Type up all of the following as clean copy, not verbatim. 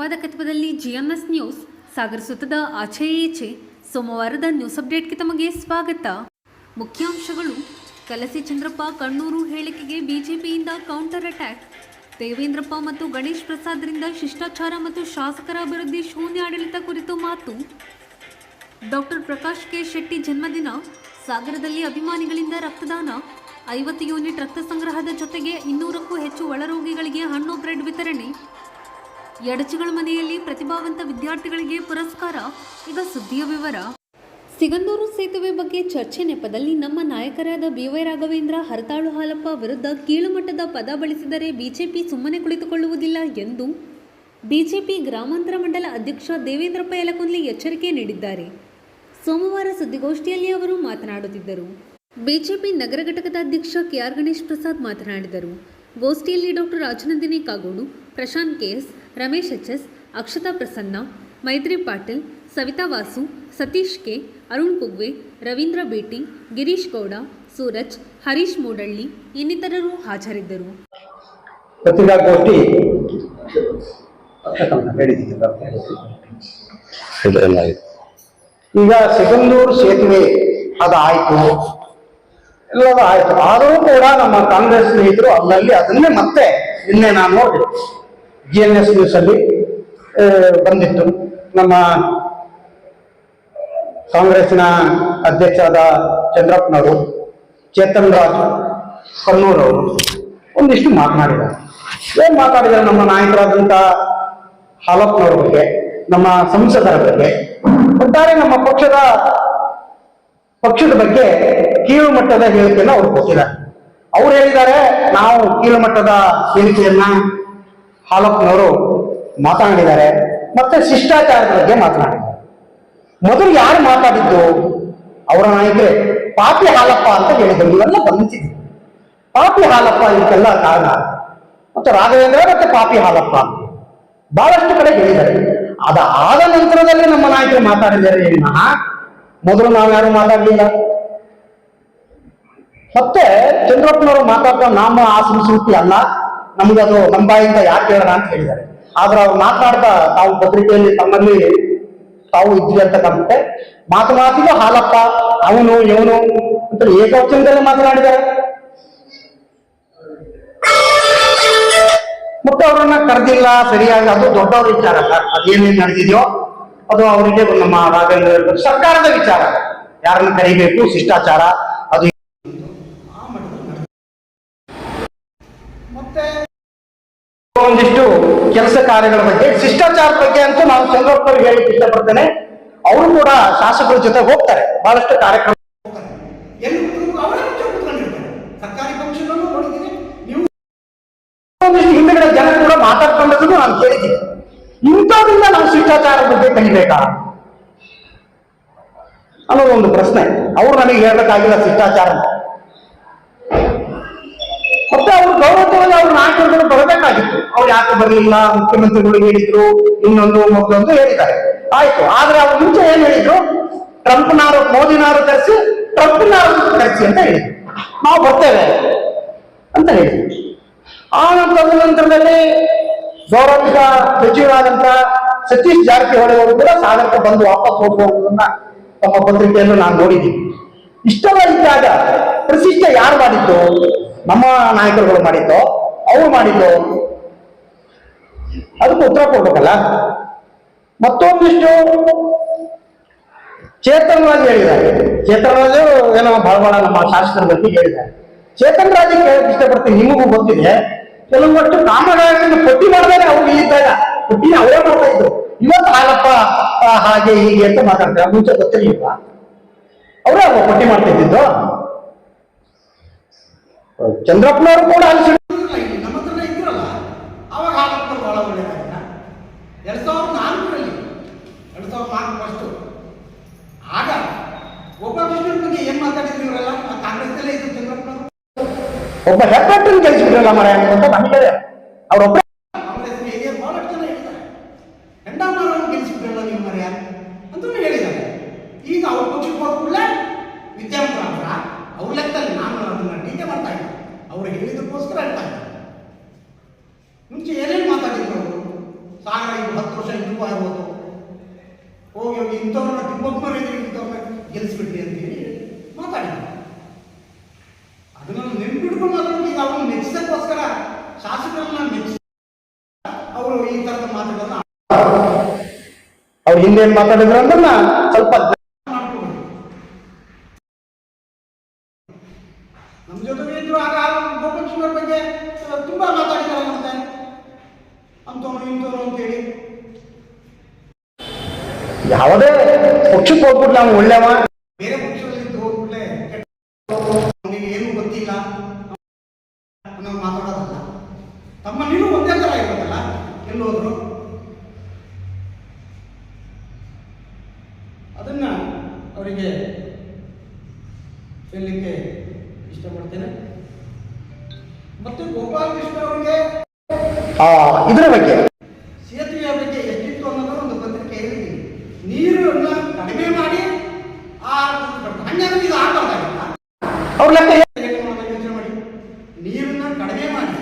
ಸಂಪಾದಕತ್ವದಲ್ಲಿ GMS news ಸಾಗರ ಸುತ್ತದ ಆಚೆ ಈಚೆ ಸೋಮವಾರದ ನ್ಯೂಸ್ ಅಪ್ಡೇಟ್ಗೆ ತಮಗೆ ಸ್ವಾಗತ. ಮುಖ್ಯಾಂಶಗಳು. ಕಲಸಿ ಚಂದ್ರಪ್ಪ ಕಣ್ಣೂರು ಹೇಳಿಕೆಗೆ ಬಿಜೆಪಿಯಿಂದ ಕೌಂಟರ್ ಅಟ್ಯಾಕ್. ದೇವೇಂದ್ರಪ್ಪ ಮತ್ತು ಗಣೇಶ್ ಪ್ರಸಾದ್ರಿಂದ ಶಿಷ್ಟಾಚಾರ ಮತ್ತು ಶಾಸಕರ ಅಭಿವೃದ್ಧಿ ಶೂನ್ಯ ಆಡಳಿತ ಕುರಿತು ಮಾತು. ಡಾಕ್ಟರ್ ಪ್ರಕಾಶ್ ಕೆ ಶೆಟ್ಟಿ ಜನ್ಮದಿನ. ಸಾಗರದಲ್ಲಿ ಅಭಿಮಾನಿಗಳಿಂದ ರಕ್ತದಾನ. 50 ಯೂನಿಟ್ ರಕ್ತ ಸಂಗ್ರಹದ ಜೊತೆಗೆ 200ಕ್ಕೂ ಹೆಚ್ಚು ಒಳರೋಗಿಗಳಿಗೆ ಹಣ್ಣು ಬ್ರೆಡ್ ವಿತರಣೆ. ಯಡಚಿಗಳ ಮನೆಯಲ್ಲಿ ಪ್ರತಿಭಾವಂತ ವಿದ್ಯಾರ್ಥಿಗಳಿಗೆ ಪುರಸ್ಕಾರ. ಈಗ ಸುದ್ದಿಯ ವಿವರ. ಸಿಗಂದೂರು ಸೇತುವೆ ಬಗ್ಗೆ ಚರ್ಚೆ ನೆಪದಲ್ಲಿ ನಮ್ಮ ನಾಯಕರಾದ ಬಿ.ವೈ. ರಾಘವೇಂದ್ರ, ಹರತಾಳು ಹಾಲಪ್ಪ ವಿರುದ್ಧ ಕೀಳುಮಟ್ಟದ ಪದ ಬಳಸಿದರೆ ಬಿಜೆಪಿ ಸುಮ್ಮನೆ ಕುಳಿತುಕೊಳ್ಳುವುದಿಲ್ಲ ಎಂದು ಬಿಜೆಪಿ ಗ್ರಾಮಾಂತರ ಮಂಡಲ ಅಧ್ಯಕ್ಷ ದೇವೇಂದ್ರಪ್ಪ ಯಲಕುಂದ್ಲಿ ಎಚ್ಚರಿಕೆ ನೀಡಿದ್ದಾರೆ. ಸೋಮವಾರ ಸುದ್ದಿಗೋಷ್ಠಿಯಲ್ಲಿ ಅವರು ಮಾತನಾಡುತ್ತಿದ್ದರು. ಬಿಜೆಪಿ ನಗರ ಘಟಕದ ಅಧ್ಯಕ್ಷ ಕೆ.ಆರ್. ಗಣೇಶ್ ಪ್ರಸಾದ್ ಮಾತನಾಡಿದರು. ಗೋಷ್ಠಿಯಲ್ಲಿ ಡಾಕ್ಟರ್ ರಾಜನಂದಿನಿ ಕಾಗೋಡು, ಪ್ರಶಾಂತ್ ಕೆ.ಎಸ್., ರಮೇಶ್ ಎಚ್.ಎಸ್., ಅಕ್ಷತಾ ಪ್ರಸನ್ನ, ಮೈತ್ರಿ ಪಾಟೀಲ್, ಸವಿತಾ ವಾಸು, ಸತೀಶ್ ಕೆ, ಅರುಣ್ ಕುಗ್ವೆ, ರವೀಂದ್ರ ಬೇಟಿ, ಗಿರೀಶ್ ಗೌಡ, ಸೂರಜ್, ಹರೀಶ್ ಮೂಡಳ್ಳಿ ಇನ್ನಿತರರು ಹಾಜರಿದ್ದರು. ಪತ್ರಿಕಾಗೋಷ್ಠಿ ಈಗ ಸಿಗಂದೂರು ಸೇತುವೆ ಅದಾಯ್ತು, ಎಲ್ಲವೂ ಆಯ್ತು. ಆದರೂ ಕೂಡ ನಮ್ಮ ಕಾಂಗ್ರೆಸ್ ಸ್ನೇಹಿತರು ಅಲ್ಲಲ್ಲಿ ಅದನ್ನೇ ಮತ್ತೆ ನಿನ್ನೆ ನಾನು ನೋಡಿ GNS ನ್ಯೂಸ್ ಅಲ್ಲಿ ಬಂದಿತ್ತು. ನಮ್ಮ ಕಾಂಗ್ರೆಸ್ಸಿನ ಅಧ್ಯಕ್ಷರಾದ ಚಂದ್ರಪ್ಪನವರು, ಚೇತನ್ ರಾಜ್ ಕಣ್ಣೂರವರು ಒಂದಿಷ್ಟು ಮಾತನಾಡಿದ್ದಾರೆ. ಏನ್ ಮಾತಾಡಿದ್ದಾರೆ? ನಮ್ಮ ನಾಯಕರಾದಂಥ ಹಾಲಪ್ಪನವ್ರ ಬಗ್ಗೆ, ನಮ್ಮ ಸಂಸದರ ಬಗ್ಗೆ, ಒಟ್ಟಾರೆ ನಮ್ಮ ಪಕ್ಷದ ಬಗ್ಗೆ ಕೀಳು ಮಟ್ಟದ ಹೇಳಿಕೆಯನ್ನು ಅವ್ರು ಕೊಟ್ಟಿದ್ದಾರೆ. ಅವ್ರು ಹೇಳಿದ್ದಾರೆ, ನಾವು ಕೀಳು ಮಟ್ಟದ ಹೇಳಿಕೆಯನ್ನ ಹಾಲಪ್ಪನವರು ಮಾತನಾಡಿದ್ದಾರೆ. ಮತ್ತೆ ಶಿಷ್ಟಾಚಾರದ ಬಗ್ಗೆ ಮಾತನಾಡಿದ್ದಾರೆ. ಮೊದಲು ಯಾರು ಮಾತಾಡಿದ್ದು? ಅವರ ನಾಯಕರೇ ಪಾಪಿ ಹಾಲಪ್ಪ ಅಂತ ಹೇಳಿದ್ರು. ನೀವೆಲ್ಲ ಗಮನಿಸಿದ್ರಿ. ಪಾಪಿ ಹಾಲಪ್ಪ ಇದಕ್ಕೆಲ್ಲ ಕಾರಣ. ಮತ್ತೆ ರಾಘವೇಂದ್ರ ಮತ್ತೆ ಪಾಪಿ ಹಾಲಪ್ಪ ಬಹಳಷ್ಟು ಕಡೆ ಹೇಳಿದ್ದಾರೆ. ಅದಾದ ನಂತರದಲ್ಲಿ ನಮ್ಮ ನಾಯಕರು ಮಾತಾಡಿದ್ದಾರೆ. ಮೊದಲು ನಾವ್ಯಾರು ಮಾತಾಡಲಿಲ್ಲ. ಮತ್ತೆ ಚಂದ್ರಪ್ಪನವರು ಮಾತಾಡ್ತಾ ನಮ್ಮ ಆ ಸಂಸ್ಕೃತಿ ಅಲ್ಲ, ನಮಗದು ನಮ್ಮ ಬಾಯಿಂದ ಯಾಕೆ ಹೇಳೋಣ ಅಂತ ಹೇಳಿದ್ದಾರೆ. ಆದ್ರೆ ಅವ್ರು ಮಾತನಾಡ್ತಾ ತಾವು ಪತ್ರಿಕೆಯಲ್ಲಿ ತಮ್ಮಲ್ಲಿ ತಾವು ಇದ್ರಿ ಅಂತ ಕಾಣುತ್ತೆ. ಮಾತಿಗೂ ಹಾಲಪ್ಪ, ಅವನು ಇವನು ಅಂತ ಏಕವಚನದಲ್ಲಿ ಮಾತನಾಡಿದ್ದಾರೆ. ಮತ್ತೆ ಅವರನ್ನ ಕರೆದಿಲ್ಲ ಸರಿಯಾಗಿ. ಅದು ದೊಡ್ಡವ್ರ ವಿಚಾರ. ಅದೇನೇನು ನಡೆದಿದೆಯೋ ಅದು ಅವರಿಗೆ ನಮ್ಮ ರಾಘವೇಂದ್ರ ಸರ್ಕಾರದ ವಿಚಾರ. ಯಾರನ್ನ ಕರಿಬೇಕು, ಶಿಷ್ಟಾಚಾರ ಅದು. ಮತ್ತೆ ಒಂದಿಷ್ಟು ಕೆಲಸ ಕಾರ್ಯಗಳ ಬಗ್ಗೆ, ಶಿಷ್ಟಾಚಾರದ ಬಗ್ಗೆ ಅಂತೂ ನಾನು ಚಂದ್ರಪ್ಪವ್ರಿಗೆ ಹೇಳಿ ಇಷ್ಟಪಡ್ತೇನೆ. ಅವರು ಕೂಡ ಶಾಸಕರ ಜೊತೆ ಹೋಗ್ತಾರೆ, ಬಹಳಷ್ಟು ಕಾರ್ಯಕ್ರಮ ಸರ್ಕಾರಿ ಫಂಕ್ಷನ್ ನೋಡಿದ್ದೀನಿ. ನೀವು ಒಂದಿಷ್ಟು ಹಿಂದೆಗಡೆ ಜನ ಕೂಡ ಮಾತಾಡ್ಕೊಂಡದ್ದು ನಾನು ಕೇಳಿದ್ದೀನಿ. ಇಂಥದ್ರಿಂದ ನಾವು ಶಿಷ್ಟಾಚಾರದ ಬಗ್ಗೆ ಕಲಿಬೇಕಾ ಅನ್ನೋದು ಒಂದು ಪ್ರಶ್ನೆ. ಅವ್ರು ನನಗೆ ಹೇಳ್ಬೇಕಾಗಿಲ್ಲ ಶಿಷ್ಟಾಚಾರ. ಮತ್ತೆ ಅವ್ರು ಗೌರವವಾಗಿ ಅವ್ರ ನಾಯಕರುಗಳು ಬರಬೇಕಾಗಿತ್ತು. ಅವ್ರು ಯಾಕೆ ಬರಲಿಲ್ಲ? ಮುಖ್ಯಮಂತ್ರಿಗಳು ಹೇಳಿದ್ರು, ಇನ್ನೊಂದು ಮತ್ತೊಂದು ಹೇಳಿದ್ದಾರೆ, ಆಯ್ತು. ಆದ್ರೆ ಅವ್ರು ಮುಂಚೆ ಏನ್ ಹೇಳಿದ್ರು? ಟ್ರಂಪ್ನಾರು ಮೋದಿನಾರು ತರಿಸಿ, ಟ್ರಂಪ್ನಾರು ತರಿಸಿ ಅಂತ ಹೇಳಿದ್ರು. ನಾವು ಬರ್ತೇವೆ ಅಂತ ಹೇಳಿದ್ರು. ಆ ನಂತರದಲ್ಲಿ ಗೌರವಿತ ಸಚಿವರಾದಂತ ಸತೀಶ್ ಜಾರಕಿಹೊಳಿ ಅವರು ಕೂಡ ಸಾಗರಕ್ಕೆ ಬಂದು ವಾಪಸ್ ಹೋಗುವುದನ್ನ ತಮ್ಮ ಪತ್ರಿಕೆಯನ್ನು ನಾನು ನೋಡಿದ್ದೀನಿ. ಇಷ್ಟೆಲ್ಲ ಇದ್ದಾಗ ಪ್ರತಿಷ್ಠೆ ಯಾರು ಮಾಡಿದ್ದು? ನಮ್ಮ ನಾಯಕರುಗಳು ಮಾಡಿದ್ದು, ಅವ್ರು ಮಾಡಿದ್ದು? ಅದಕ್ಕೆ ಉತ್ತರ ಕೊಡ್ಬೇಕಲ್ಲ. ಮತ್ತೊಂದಿಷ್ಟು ಚೇತನ್ ರಾಜ್ ಹೇಳಿದ್ದಾರೆ. ಚೇತನ್ ರಾಜ್ ಏನೋ ಬಹಳ ನಮ್ಮ ಶಾಸಕರ ಬಗ್ಗೆ ಹೇಳಿದ್ದಾರೆ. ಚೇತನ್ ರಾಜ್ ಕೇಳಕ್ ಇಷ್ಟಪಡ್ತೀನಿ. ನಿಮಗೂ ಗೊತ್ತಿದೆ, ಕೆಲವಷ್ಟು ಕಾಮಗಾರಿಯನ್ನು ಪಟ್ಟಿ ಮಾಡಿದ್ರೆ ಅವ್ರು ಇಲ್ಲಿದ್ದಾಗ ಪಟ್ಟಿನ ಅವರೇ ಮಾಡ್ತಾ ಇದ್ರು. ಇವತ್ತು ಹಾಲಪ್ಪ ಹಾಗೆ ಹೀಗೆ ಅಂತ ಮಾತಾಡ್ತಾರೆ. ಮುಂಚೆ ಗೊತ್ತಿರಲಿಲ್ಲ, ಅವರೇ ಪಟ್ಟಿ ಮಾಡ್ತಾ ಇದ್ದಿದ್ದು. ಚಂದ್ರಪ್ಪನವರು ಕೂಡ ನಮ್ಮ ಹತ್ರ ಇದ್ರಲ್ಲ, ಅವಾಗ ಹಾಲಪ್ಪ ಬಹಳ ಒಳ್ಳೆಯದಾಗಿಲ್ಲ. 2004ರಲ್ಲಿ 2004 ಫಸ್ಟ್ ಆಗ ಗೋಪಾಲಕೃಷ್ಣನ ಬಗ್ಗೆ ಏನ್ ಮಾತಾಡಿದ್ರು ಇವರೆಲ್ಲ? ಕಾಂಗ್ರೆಸ್ನಲ್ಲೇ ಇದ್ರು ಚಂದ್ರಪ್ಪನವರು. ಒಬ್ಬ ಹೆಬ್ಬಟ್ಟನ್ನು ಗೆಲ್ಲಿಸ್ಬಿಟ್ರಲ್ಲ ಮರ ಅಂತ ನಮಗೆ ಅವರೊಬ್ಬ ಕಾಂಗ್ರೆಸ್ಗೆ ಬಹಳಷ್ಟು ಜನ ಹೇಳ್ತಾರೆ, ಹೆಂಡಮ್ಮರನ್ನು ಗೆಲ್ಲಿಸ್ಬಿಟ್ರಲ್ಲ ನೀವು ಮರ್ಯ ಅಂತ ಹೇಳಿದ್ದಾರೆ. ಈಗ ಅವ್ರ ಪಕ್ಷಕ್ಕೆ ಹೋದ ಕೂಡಲೇ ವಿದ್ಯಾವಂತರ ಅವ್ರ ಲೆಕ್ಕದಲ್ಲಿ ನಾನು ಅದನ್ನ ಟೀಕೆ ಮಾಡ್ತಾ ಇದ್ದೆ. ಅವ್ರು ಹೇಳಿದಕ್ಕೋಸ್ಕರ ಹೇಳ್ತಾ ಇದ್ದೆ. ಮುಂಚೆ ಏನೇನು ಮಾತಾಡಿದ್ರು ಅವರು? ಸಾಗರ 10 ಆಗೋದು, ಹೋಗಿ ಹೋಗಿ ಇಂಥವ್ರನ್ನ ತಿಮ್ಮಪ್ಪನವ್ರ ಎದುರಿಗೆ ಇಂಥವ್ರನ್ನ ಗೆಲ್ಲಿಸ್ಬಿಟ್ರಿ ಅಂತೇಳಿ ಮಾತಾಡಿದ್ರು. ಅದನ್ನ ನೆನ್ಪಿಡ್ಕೊಂಡು ಮಾತಾಡೋದು. ಈಗ ಅವ್ರನ್ನ ಮೆಚ್ಚಿಸಕ್ಕೋಸ್ಕರ ಶಾಸಕರನ್ನ ಮೆಚ್ಚಿಸ ಅವರು ಈ ಥರದ ಮಾತುಗಳನ್ನ ಅವ್ರು ಹಿಂದೇನು ಮಾತಾಡಿದ್ರು ಅಂದನ್ನ ಸ್ವಲ್ಪ ಮಾಡ್ಕೊಂಡು ನಮ್ಮ ಜೊತೆಗೆ ಇದ್ರು. ಆಗ ಗೋಪಾಲಕೃಷ್ಣವ್ರ ಬಗ್ಗೆ ತುಂಬಾ ಮಾತಾಡಿದ್ದಾರೆ ಮತ್ತೆ ಅಂತವನು ಇಂಥವ್ರು ಅಂತೇಳಿ. ಯಾವುದೇ ಪಕ್ಷಕ್ಕೆ ಹೋಗ್ಬಿಟ್ಟು ನಾವು ಒಳ್ಳೆವ, ಬೇರೆ ಪಕ್ಷದಲ್ಲಿ ಹೋಗ್ಬಿಟ್ಲೆ ಅವನಿಗೆ ಏನು ಗೊತ್ತಿಲ್ಲ ಅನ್ನೋದು ಮಾತಾಡೋದಲ್ಲ. ತಮ್ಮ ನೀನು ಒಂದೇ ಥರ ಇರೋದಲ್ಲ, ಎಲ್ಲೋದ್ರು ಅದನ್ನ ಅವರಿಗೆ ಹೇಳಲಿಕ್ಕೆ ಇಷ್ಟಪಡ್ತೇನೆ. ಮತ್ತೆ ಗೋಪಾಲಕೃಷ್ಣ ಅವರಿಗೆ ಇದರ ಬಗ್ಗೆ, ಸೇತುವೆಯ ಬಗ್ಗೆ ಎಷ್ಟಿತ್ತು ಅನ್ನೋದನ್ನ ಒಂದು ಪತ್ರಿಕೆ ಹೇಳಿದ್ದೀನಿ. ನೀರನ್ನ ಕಡಿಮೆ ಮಾಡಿ ಹಂಗಾದ್ರೆ ಇದು ಆಗಬಾರ್ದಾಗಿಲ್ಲ. ಅವ್ರ ಲೆಕ್ಕ ಯೋಚನೆ ಮಾಡಿ, ನೀರನ್ನ ಕಡಿಮೆ ಮಾಡಿ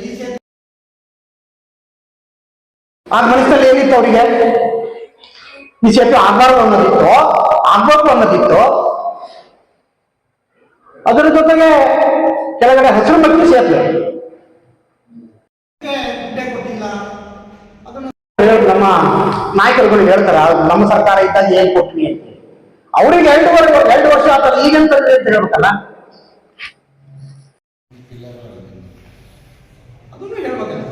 ಈ ಸೇತುವೆ ಆ ಮನಸ್ಸಲ್ಲಿ ಏನಿತ್ತು ಅವರಿಗೆ, ಈ ಸೇತುವೆ ಆಗಬಾರ್ದು ಅನ್ನೋದಿತ್ತು, ಆಗ್ಬೇಕು ಅನ್ನೋದಿತ್ತು. ಅದರ ಜೊತೆಗೆ ಕೆಳಗಡೆ ಹಸಿರು ಮಕ್ಕಳು ಸೇತುವೆ ಕೊಟ್ಟಿಲ್ಲ. ಅದನ್ನು ನಮ್ಮ ನಾಯಕರುಗಳು ಹೇಳ್ತಾರೆ, ನಮ್ಮ ಸರ್ಕಾರ ಇದ್ದಾಗ ಏನ್ ಕೊಟ್ವಿ ಅಂತ. ಅವ್ರಿಗೆ 2 ವರ್ಷ ಆತಲ್ಲ, ಈಗಂತ ಹೇಳ್ಬೇಕಲ್ಲ. ಅದನ್ನು ಹೇಳ್ಬೇಕಲ್ಲ.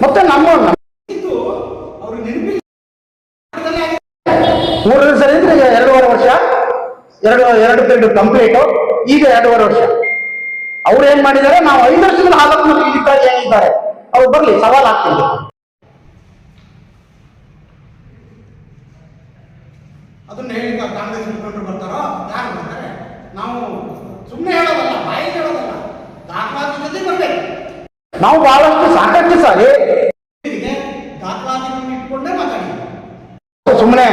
ಮತ್ತೆ ನಮ್ಮ ಅವ್ರ ನೆನಪಿ 3 ಸರಿ ಇದ್ರೆ 2.5 ವರ್ಷ, 2 ಪೀರಿಯಡ್ ಕಂಪ್ಲೀಟ್. ಈಗ 2.5 ವರ್ಷ. ಅವ್ರು ಏನ್ ಮಾಡಿದ್ದಾರೆ, ನಾವು 5 ವರ್ಷದ ಹಾಲತ್ನಲ್ಲಿ ಏನಿದ್ದಾರೆ ಅವ್ರು ಬರ್ಲಿ, ಸವಾಲ್ ಆಗ್ತಿದೆ. ಅದನ್ನ ಹೇಳಿ ಕಾಂಗ್ರೆಸ್ ಮುಖಂಡರು ಬರ್ತಾರೋ, ಯಾರು ಬರ್ತಾರೆ? ನಾವು ಸುಮ್ಮನೆ ಹೇಳೋದಲ್ಲ, ಬಾಯಿ ಹೇಳೋದಲ್ಲ, ದಾಖಲಾತಿ ಜೊತೆ ಬರ್ಬೇಕು. ನಾವು ಬಹಳಷ್ಟು ಸಾಕಷ್ಟು ಸಾರಿ ದಾಖಲಾತಿಗಳನ್ನು ಇಟ್ಕೊಂಡೇ ಮಾತಾಡಿ, ಸುಮ್ಮನೆ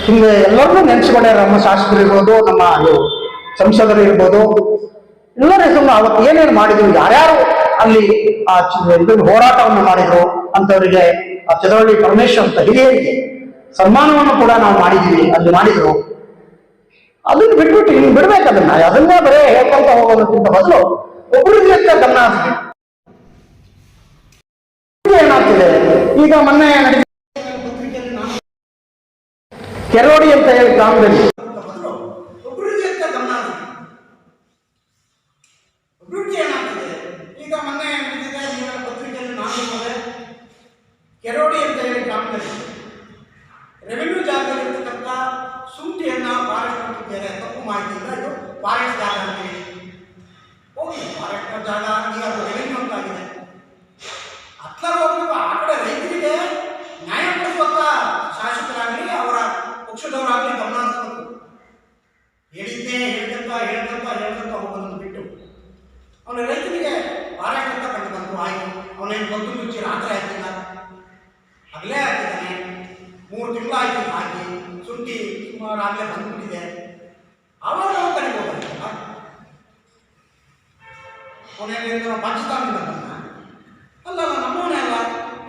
ಹಿಂಗೆ ಎಲ್ಲರನ್ನೂ ನೆನೆಸ್ಕೊಂಡ್ಯಾರ. ನಮ್ಮ ಶಾಸಕರು ಇರ್ಬೋದು, ನಮ್ಮ ಸಂಸದರು ಇರ್ಬೋದು, ಎಲ್ಲರ ಹೆಸರು ಅವತ್ತು ಏನೇನು ಮಾಡಿದ್ರು, ಯಾರ್ಯಾರು ಅಲ್ಲಿ ಹೋರಾಟವನ್ನು ಮಾಡಿದ್ರು ಅಂತವರಿಗೆ, ಆ ಚದರಳ್ಳಿ ಪರಮೇಶ್ವರ್ ಅಂತ ಹಿರಿಯರಿಗೆ ಸನ್ಮಾನವನ್ನು ಕೂಡ ನಾವು ಮಾಡಿದೀವಿ, ಅಲ್ಲಿ ಮಾಡಿದ್ರು. ಅದನ್ನ ಬಿಟ್ಬಿಟ್ಟು ಹಿಂಗೆ ಬಿಡ್ಬೇಕು. ಅದನ್ನೇ ಬರೇ ಹೇಳ್ಕೊಂತ ಹೋಗೋದಕ್ಕಿಂತ ಬದಲು ಒಬ್ಬರಿಗೆ ಗಮನ ಹರಿಸ್ಬೇಕು. ಏನಾಗ್ತಿದೆ ಈಗ, ಮೊನ್ನೆ ಪತ್ರಿಕೆಯಲ್ಲಿ ನಾನು ಕೆರೋಡಿ ಅಂತ ಹೇಳಿ ಗ್ರಾಮದಲ್ಲಿ ಅಭಿವೃದ್ಧಿ ಏನಾಗ್ತದೆ. ಈಗ ಮೊನ್ನೆ ನಡೆದಿದೆ ಪತ್ರಿಕೆಯಲ್ಲಿ ನಾನು ಕೆರೋಡಿ ಅಂತ ಹೇಳಿ ಗ್ರಾಮದಲ್ಲಿ ರೆವೆನ್ಯೂ ಜಾಗದಲ್ಲಿರ್ತಕ್ಕಂಥ ಶುಂಠಿಯನ್ನ ಫಾರೆಸ್ಟ್ ಕೊಟ್ಟಿದ್ದಾರೆ. ತಪ್ಪು ಮಾಹಿತಿಯಿಂದ ಇದು ಫಾರೆಸ್ಟ್ ಜಾಗ ಅಂತ ಹೇಳಿ ಹೋಗಿ, ಫಾರೆಸ್ಟ್ ಜಾಗ ಈಗ ಅದು ರೆವೆನ್ಯೂ ಅಂತ ಆಗಿದೆ. ಅತ್ಲಾಗ ಹೋಗ್ಬೇಕು. ಆ ಕಡೆ ರೈತರಿಗೆ ನ್ಯಾಯ ಕೊಡಿಸುವಂತ ಶಾಸಕರಾಗಲಿ ಅವರ ಪಕ್ಷದವರಾಗಲಿ ಗಮನ ಹರಿಸಬೇಕು. ಹೇಳಿದ್ದೇ ಹೇಳ್ಕಂತ ಹೋಗೋದನ್ನು ಬಿಟ್ಟು ಅವನ ರೈತನಿಗೆ ಫಾರೆಸ್ಟ್ ಅಂತ ಕಂಡು ಬಂತು, ಆಯ್ತು. ಅವನೇನು ಗೊತ್ತು ಮುಚ್ಚಿ ರಾತ್ರಿ ಹಾಕಿಲ್ಲ, ಆಗಲೇ ಹಾಕಿದ್ದಾನೆ. 3 ತಿಂಗಳು ಆಯ್ತು ಹಾಕಿ, ಶುಂಠಿ ಸುಮಾರು ಆಗಲೇ ಬಂದ್ಬಿಟ್ಟಿದೆ. ಆವಾಗ ನಾವು ಕಡೆಗೆ ಹೋಗಲ್ಲ. ಅವನೇನು ಪಾಕಿಸ್ತಾನದಿಂದ ಬಂದ ಅಲ್ಲಲ್ಲ, ನಮ್ಮವನೇ ಅಲ್ಲ,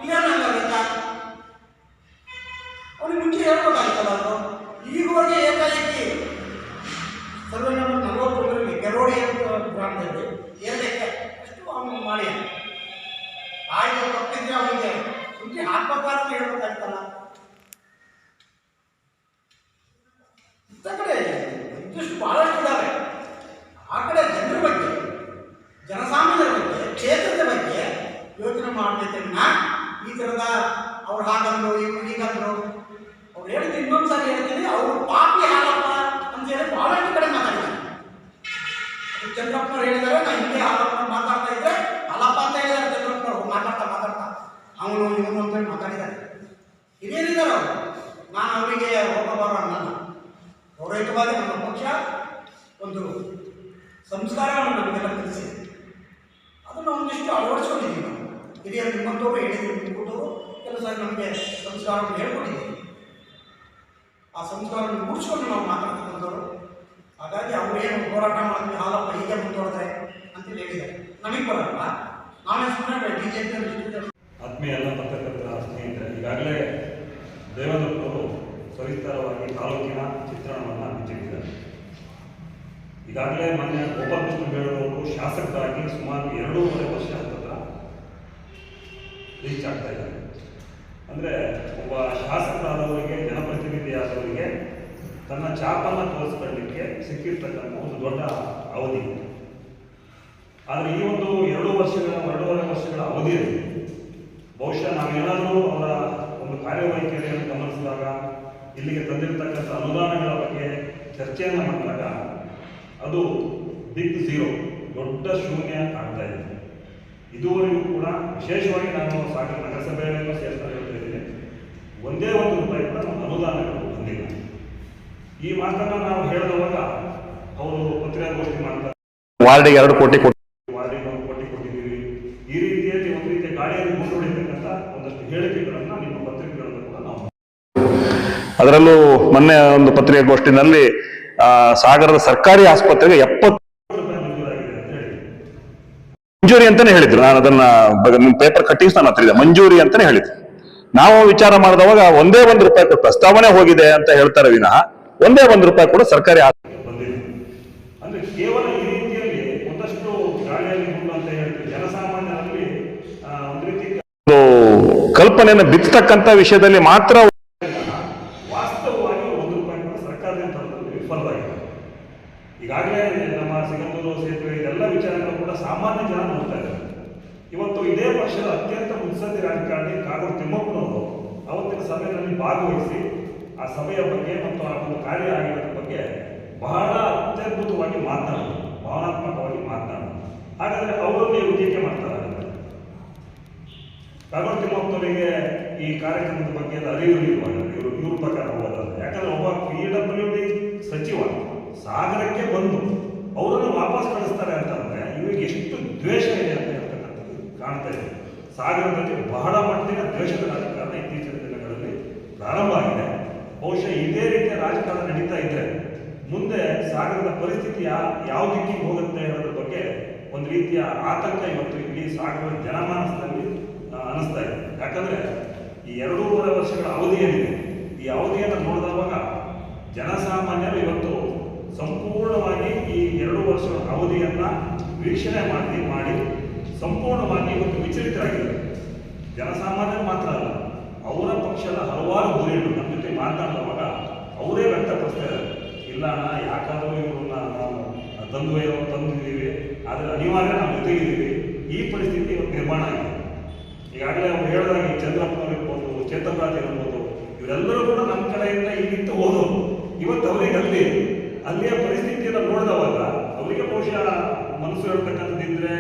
ಇಲ್ಲೇನಲ್ಲ ರೈತ. ಅವನಿಗೆ ಮುಂಚೆ ಹೇಳ್ಬೇಕಾಗಿತ್ತಲ್ಲ. ಅವರು ಈಗ ಹೋಗಿ ಏಕಾಏಕಿ 1941ರಲ್ಲಿ ಕೆರೋಡಿ ಗ್ರಾಮದಲ್ಲಿ 2 ಎಕರೆ ಅಷ್ಟು ಅವನು ಮಾಡಿ ಆಯ್ತು. ತಪ್ಪಿದ್ರೆ ಅವನಿಗೆ ಶುಂಠಿ ಹಾಕಬೇಕಾದ್ರೆ ಹೇಳ್ಬೇಕಾಗಿತ್ತಲ್ಲ. ಇಂಥ ಕಡೆ ಇದ್ದಷ್ಟು ಬಹಳಷ್ಟು ಇದ್ದಾವೆ. ಆ ಕಡೆ ಜನರ ಬಗ್ಗೆ, ಜನಸಾಮಾನ್ಯರ ಬಗ್ಗೆ, ಕ್ಷೇತ್ರದ ಬಗ್ಗೆ ಯೋಚನೆ ಮಾಡಬೇಕನ್ನ ಈ ಥರದ ಅವ್ರು ಹಾಗಂದ್ರು, ಇವ್ರು ಹೀಗಂದ್ರು. ಅವ್ರು ಹೇಳಿದ್ರು, ಇನ್ನೊಂದ್ಸರಿ ಹೇಳ್ತೀನಿ, ಅವರು ಪಾಪಿ ಹಾಲಪ್ಪ ಅಂತೇಳಿ ಬಹಳಷ್ಟು ಕಡೆ ಮಾತಾಡಿದ್ದಾರೆ. ಚಂದ್ರಪ್ಪನವ್ರು ಹೇಳಿದ್ದಾರೆ, ನಾ ಹಿಂದೆ ಹಾಲಪ್ಪ ಮಾತಾಡ್ತಾ ಇದ್ರೆ ಹಾಲಪ್ಪ ಅಂತ ಹೇಳಿದ್ದಾರೆ ಚಂದ್ರಪ್ಪನವ್ರು. ಮಾತಾಡ್ತಾ ಅವನು ಇವನು ಅಂತೇಳಿ ಮಾತಾಡಿದ್ದಾರೆ. ಇದೇನಿದ್ದಾರೆ ಅವರು. ನಾನು ಅವರಿಗೆ ಹೋಗಬಾರ ಅನ್ನಲ್ಲ. ಗೌರವಿತವಾಗಿ ನಮ್ಮ ಪಕ್ಷ ಒಂದು ಸಂಸ್ಕಾರವನ್ನು ನಮಗೆಲ್ಲ ತಿಳಿಸಿ ಅದನ್ನು ಒಂದಿಷ್ಟು ಅಳವಡಿಸ್ಕೊಂಡಿದ್ದೀವಿ. ನಾವು ಹಿರಿಯರು ನಿಮ್ಮಂಥವ್ರು ಹೇಳಿದ್ರು, ನಿಂತ್ಕೊಟ್ಟವರು ಕೆಲವು ಸಾರಿ ನಮಗೆ ಸಂಸ್ಕಾರವನ್ನು ಹೇಳ್ಕೊಟ್ಟಿದ್ದೀವಿ. ಆ ಸಂಸ್ಕಾರವನ್ನು ಮೂಡಿಸ್ಕೊಂಡು ನಾವು ಮಾತಾಡ್ತಕ್ಕಂಥವ್ರು. ಹಾಗಾಗಿ ಅವ್ರು ಏನು ಹೋರಾಟ ಮಾಡಿದ್ವಿ ಹಾಲಪ್ಪ ಹೀಗೆ ಮುಂದುವರೆದ್ರೆ ಅಂತೇಳಿ ಹೇಳಿದ್ದಾರೆ. ನಮಗೆ ಬರಲ್ಲ, ನಾವೇ ಸುಮ್ಮನೆ BJP ಆತ್ಮೀಯ ಎಲ್ಲ ಪತ್ರಕರ್ತರ ಸ್ನೇಹಿತರೆ, ಈಗಾಗಲೇ ದೇವೇಂದ್ರಪ್ಪನವರು ಸವಿಸ್ತಾರವಾಗಿ ತಾಲೂಕಿನ ಚಿತ್ರಣವನ್ನು ಬಿಚ್ಚಿಟ್ಟಿದ್ದಾರೆ. ಈಗಾಗಲೇ ಮೊನ್ನೆ ಗೋಪಾಲಕೃಷ್ಣ ಬೇಳೂರು ಶಾಸಕರಾಗಿ ಸುಮಾರು 2.5 ವರ್ಷ ಹತ್ತಿರ ರೀಚ್ ಆಗ್ತಾ ಇದ್ದಾರೆ. ಅಂದರೆ ಒಬ್ಬ ಶಾಸಕರಾದವರಿಗೆ, ಜನಪ್ರತಿನಿಧಿಯಾದವರಿಗೆ ತನ್ನ ಚಾಪನ್ನು ತೋರಿಸ್ಕೊಳ್ಳಲಿಕ್ಕೆ ಸಿಕ್ಕಿರ್ತಕ್ಕಂಥ ಒಂದು ದೊಡ್ಡ ಅವಧಿ. ಆದರೆ ಈ ಒಂದು 2.5 ವರ್ಷಗಳ ಅವಧಿಯಲ್ಲಿ ಬಹುಶಃ ನಾವೇನಾದರೂ ಅವರ ಒಂದು ಕಾರ್ಯವೈಖರಿಯನ್ನು ಗಮನಿಸಿದಾಗ, ಇಲ್ಲಿಗೆ ತಂದಿರತಕ್ಕಂಥ ಅನುದಾನಗಳ ಬಗ್ಗೆ ಚರ್ಚೆಯನ್ನು ಮಾಡಿದಾಗ ಅದು ಬಿಗ್ ಝೀರೋ, ದೊಡ್ಡ ಶೂನ್ಯ ಆಗ್ತಾ ಇದೆ. ಇದುವರೆಗೂ ಕೂಡ ವಿಶೇಷವಾಗಿ ನಾನು ಸಾಗರ ನಗರಸಭೆಯನ್ನು ಸೇರ್ತಾ ಹೇಳ್ತಾ ಇದ್ದೀನಿ, ಒಂದೇ ರೂಪಾಯಿ ಕೂಡ ನಮ್ಮ ಅನುದಾನಗಳು ಬಂದಿಲ್ಲ. ಈ ಮಾತನ್ನು ನಾವು ಹೇಳಿದವಾಗ ಅವರು ಪತ್ರಿಕಾಗೋಷ್ಠಿ ಮಾಡ್ತಾರೆ, ವಾರ್ಡಿಗೆ 2 ಕೋಟಿ ವಾರ್ಡಿಗೆ 1 ಕೋಟಿ ಕೊಟ್ಟಿದ್ದೀವಿ, ಈ ರೀತಿಯಲ್ಲಿ ಒಂದು ರೀತಿಯ ಗಾಳಿಯಲ್ಲಿ ಗುಂಡು ಹೊಡಿತಕ್ಕಂಥ ಒಂದಷ್ಟು ಹೇಳಿಕೆಗಳನ್ನು ನಿಮ್ಮ ಪತ್ರಿಕೆಗಳನ್ನು ಕೂಡ ನಾವು ಅದರಲ್ಲೂ ಮೊನ್ನೆ ಒಂದು ಪತ್ರಿಕಾಗೋಷ್ಠಿನಲ್ಲಿ ಸಾಗರದ ಸರ್ಕಾರಿ ಆಸ್ಪತ್ರೆಗೆ 70 ರೂಪಾಯಿ ಮಂಜೂರಾಗಿದೆ ಅಂತ ಹೇಳಿ ಮಂಜೂರಿ ಅಂತಾನೆ ಹೇಳಿದ್ರು. ನಾನು ಅದನ್ನ ನಿಮ್ ಪೇಪರ್ ಕಟ್ಟಿಂಗ್ಸ್ ನಾನು ಹತ್ತಿರ ಮಂಜೂರಿ ಅಂತಾನೆ ಹೇಳಿದ್ರು. ನಾವು ವಿಚಾರ ಮಾಡಿದವಾಗ ಒಂದೇ ರೂಪಾಯಿ ಕೊಟ್ಟು ಪ್ರಸ್ತಾವನೆ ಹೋಗಿದೆ ಅಂತ ಹೇಳ್ತಾರೆ ವಿನಃ ಒಂದೇ ರೂಪಾಯಿ ಕೂಡ ಸರ್ಕಾರಿ ಬಂದಿದೆ. ಅಂದ್ರೆ ಕೇವಲ ಈ ರೀತಿಯಲ್ಲಿ ಒಂದಷ್ಟು ಗಾಳಿಯಲ್ಲಿ ಗುಂಡು ಅಂತ ಹೇಳ್ತೀವಿ, ಜನಸಾಮಾನ್ಯರಲ್ಲಿ ಒಂದು ರೀತಿ ಕಲ್ಪನೆಯನ್ನು ಬಿತ್ತತಕ್ಕಂತ ವಿಷಯದಲ್ಲಿ ಮಾತ್ರ ವಾಸ್ತವವಾಗಿ 1 ರೂಪಾಯಿ ಕೂಡ ಸರ್ಕಾರದಿಂದ ತರದಲ್ಲಿ ವಿಫಲವಾಗಿದೆ. ಈಗಾಗಲೇ ನಮ್ಮ ಸಿಗಂದೂರು ಸೇತುವೆ ಇದೆಲ್ಲ ವಿಚಾರಗಳು ಕೂಡ ಸಾಮಾನ್ಯ ಜನ ನೋಡ್ತಾ ಇದ್ದಾರೆ. ಇವತ್ತು ಇದೇ ಪಕ್ಷದ ಅತ್ಯಂತ ಮುತ್ಸದ್ದಿ ರಾಜಕಾರಣಿ ಕಾಗೋಡು ತಿಮ್ಮಪ್ಪನವರು ಅವತ್ತಿನ ಸಭೆಯಲ್ಲಿ ಭಾಗವಹಿಸಿ ಆ ಸಭೆಯ ಬಗ್ಗೆ ಮತ್ತು ಆ ಒಂದು ಕಾರ್ಯ ಆಗಿರೋದ್ರ ಬಗ್ಗೆ ಬಹಳ ಅತ್ಯದ್ಭುತವಾಗಿ ಮಾತನಾಡೋದು, ಭಾವನಾತ್ಮಕವಾಗಿ ಮಾತನಾಡೋದು. ಹಾಗಾದ್ರೆ ಅವರನ್ನು ಇವರು ಟೀಕೆ ಮಾಡ್ತಾರೆ. ಕಾಗೋಡು ತಿಮ್ಮಪ್ಪನವರಿಗೆ ಈ ಕಾರ್ಯಕ್ರಮದ ಬಗ್ಗೆ ಅರಿವು ಇರುವಾಗ ಇವ್ರ ಪ್ರಕಾರ ಹೋಗೋದಾದ್ರೆ, ಯಾಕಂದ್ರೆ ಒಬ್ಬ PWD ಸಚಿವ ಸಾಗರಕ್ಕೆ ಬಂದು ಅವರನ್ನು ವಾಪಸ್ ಕಳಿಸ್ತಾರೆ ಅಂತಂದ್ರೆ ಇವ್ರಿಗೆ ಎಷ್ಟು ದ್ವೇಷ ಇದೆ ಅಂತ ಹೇಳ್ತಕ್ಕಂಥದ್ದು ಕಾಣ್ತಾ ಇದೆ. ಸಾಗರದಲ್ಲಿ ಬಹಳ ಮಟ್ಟಿನ ದ್ವೇಷದ ರಾಜಕಾರಣ ಇತ್ತೀಚಿನ ದಿನಗಳಲ್ಲಿ ಪ್ರಾರಂಭ ಆಗಿದೆ. ಬಹುಶಃ ಇದೇ ರೀತಿಯ ರಾಜಕಾರಣ ನಡೀತಾ ಇದ್ರೆ ಮುಂದೆ ಸಾಗರದ ಪರಿಸ್ಥಿತಿ ಯಾವ ದಿಕ್ಕಿಗೆ ಹೋಗುತ್ತೆ ಹೇಳೋದ್ರ ಬಗ್ಗೆ ಒಂದು ರೀತಿಯ ಆತಂಕ ಇವತ್ತು ಇಡೀ ಸಾಗರದ ಜನಮಾನಸದಲ್ಲಿ ಅನಿಸ್ತಾ ಇದೆ. ಯಾಕಂದ್ರೆ ಈ 2.5 ವರ್ಷಗಳ ಅವಧಿ ಏನಿದೆ, ಈ ಅವಧಿಯನ್ನು ನೋಡಿದವಾಗ ಜನಸಾಮಾನ್ಯರು ಇವತ್ತು ಸಂಪೂರ್ಣವಾಗಿ ಈ 2 ವರ್ಷಗಳ ಅವಧಿಯನ್ನ ವೀಕ್ಷಣೆ ಮಾಡಿ ಸಂಪೂರ್ಣವಾಗಿ ಇವತ್ತು ವಿಚಲಿತರಾಗಿದ್ದಾರೆ. ಜನಸಾಮಾನ್ಯರು ಮಾತ್ರ ಅಲ್ಲ, ಅವರ ಪಕ್ಷದ ಹಲವಾರು ಧುರೀಣರು ನಮ್ಮ ಜೊತೆ ಮಾತನಾಡುವಾಗ ಅವರೇ ವ್ಯಕ್ತಪಡಿಸ್ತಾರೆ, ಇಲ್ಲ ಯಾಕಾದರೂ ಇವ್ರನ್ನ ನಾವು ತಂದಿದ್ದೀವಿ, ಆದರೆ ಅನಿವಾರ್ಯ ನಾವು ಜೊತೆಗಿದ್ದೀವಿ, ಈ ಪರಿಸ್ಥಿತಿ ಇವತ್ತು ನಿರ್ಮಾಣ ಆಗಿದೆ. ಈಗಾಗಲೇ ಅವ್ರು ಹೇಳಿದಾಗೆ ಚಂದ್ರಪ್ಪನವ್ರು ಇರ್ಬೋದು, ಚೇತನ್ ಇರ್ಬೋದು, ಇವರೆಲ್ಲರೂ ಕೂಡ ನಮ್ಮ ಕಡೆಯಿಂದ ಇಲ್ಲಿಂದ ಹೋದವರು. ಇವತ್ತು ಅವರಿಗೆ ಅಲ್ಲಿಯ ಪರಿಸ್ಥಿತಿಯನ್ನು ನೋಡಿದವಾಗ ಅವರಿಗೆ ಬಹುಶಃ ಮನಸ್ಸು ಹೇಳ್ತಕ್ಕಂಥದ್ದಿದ್ರೆ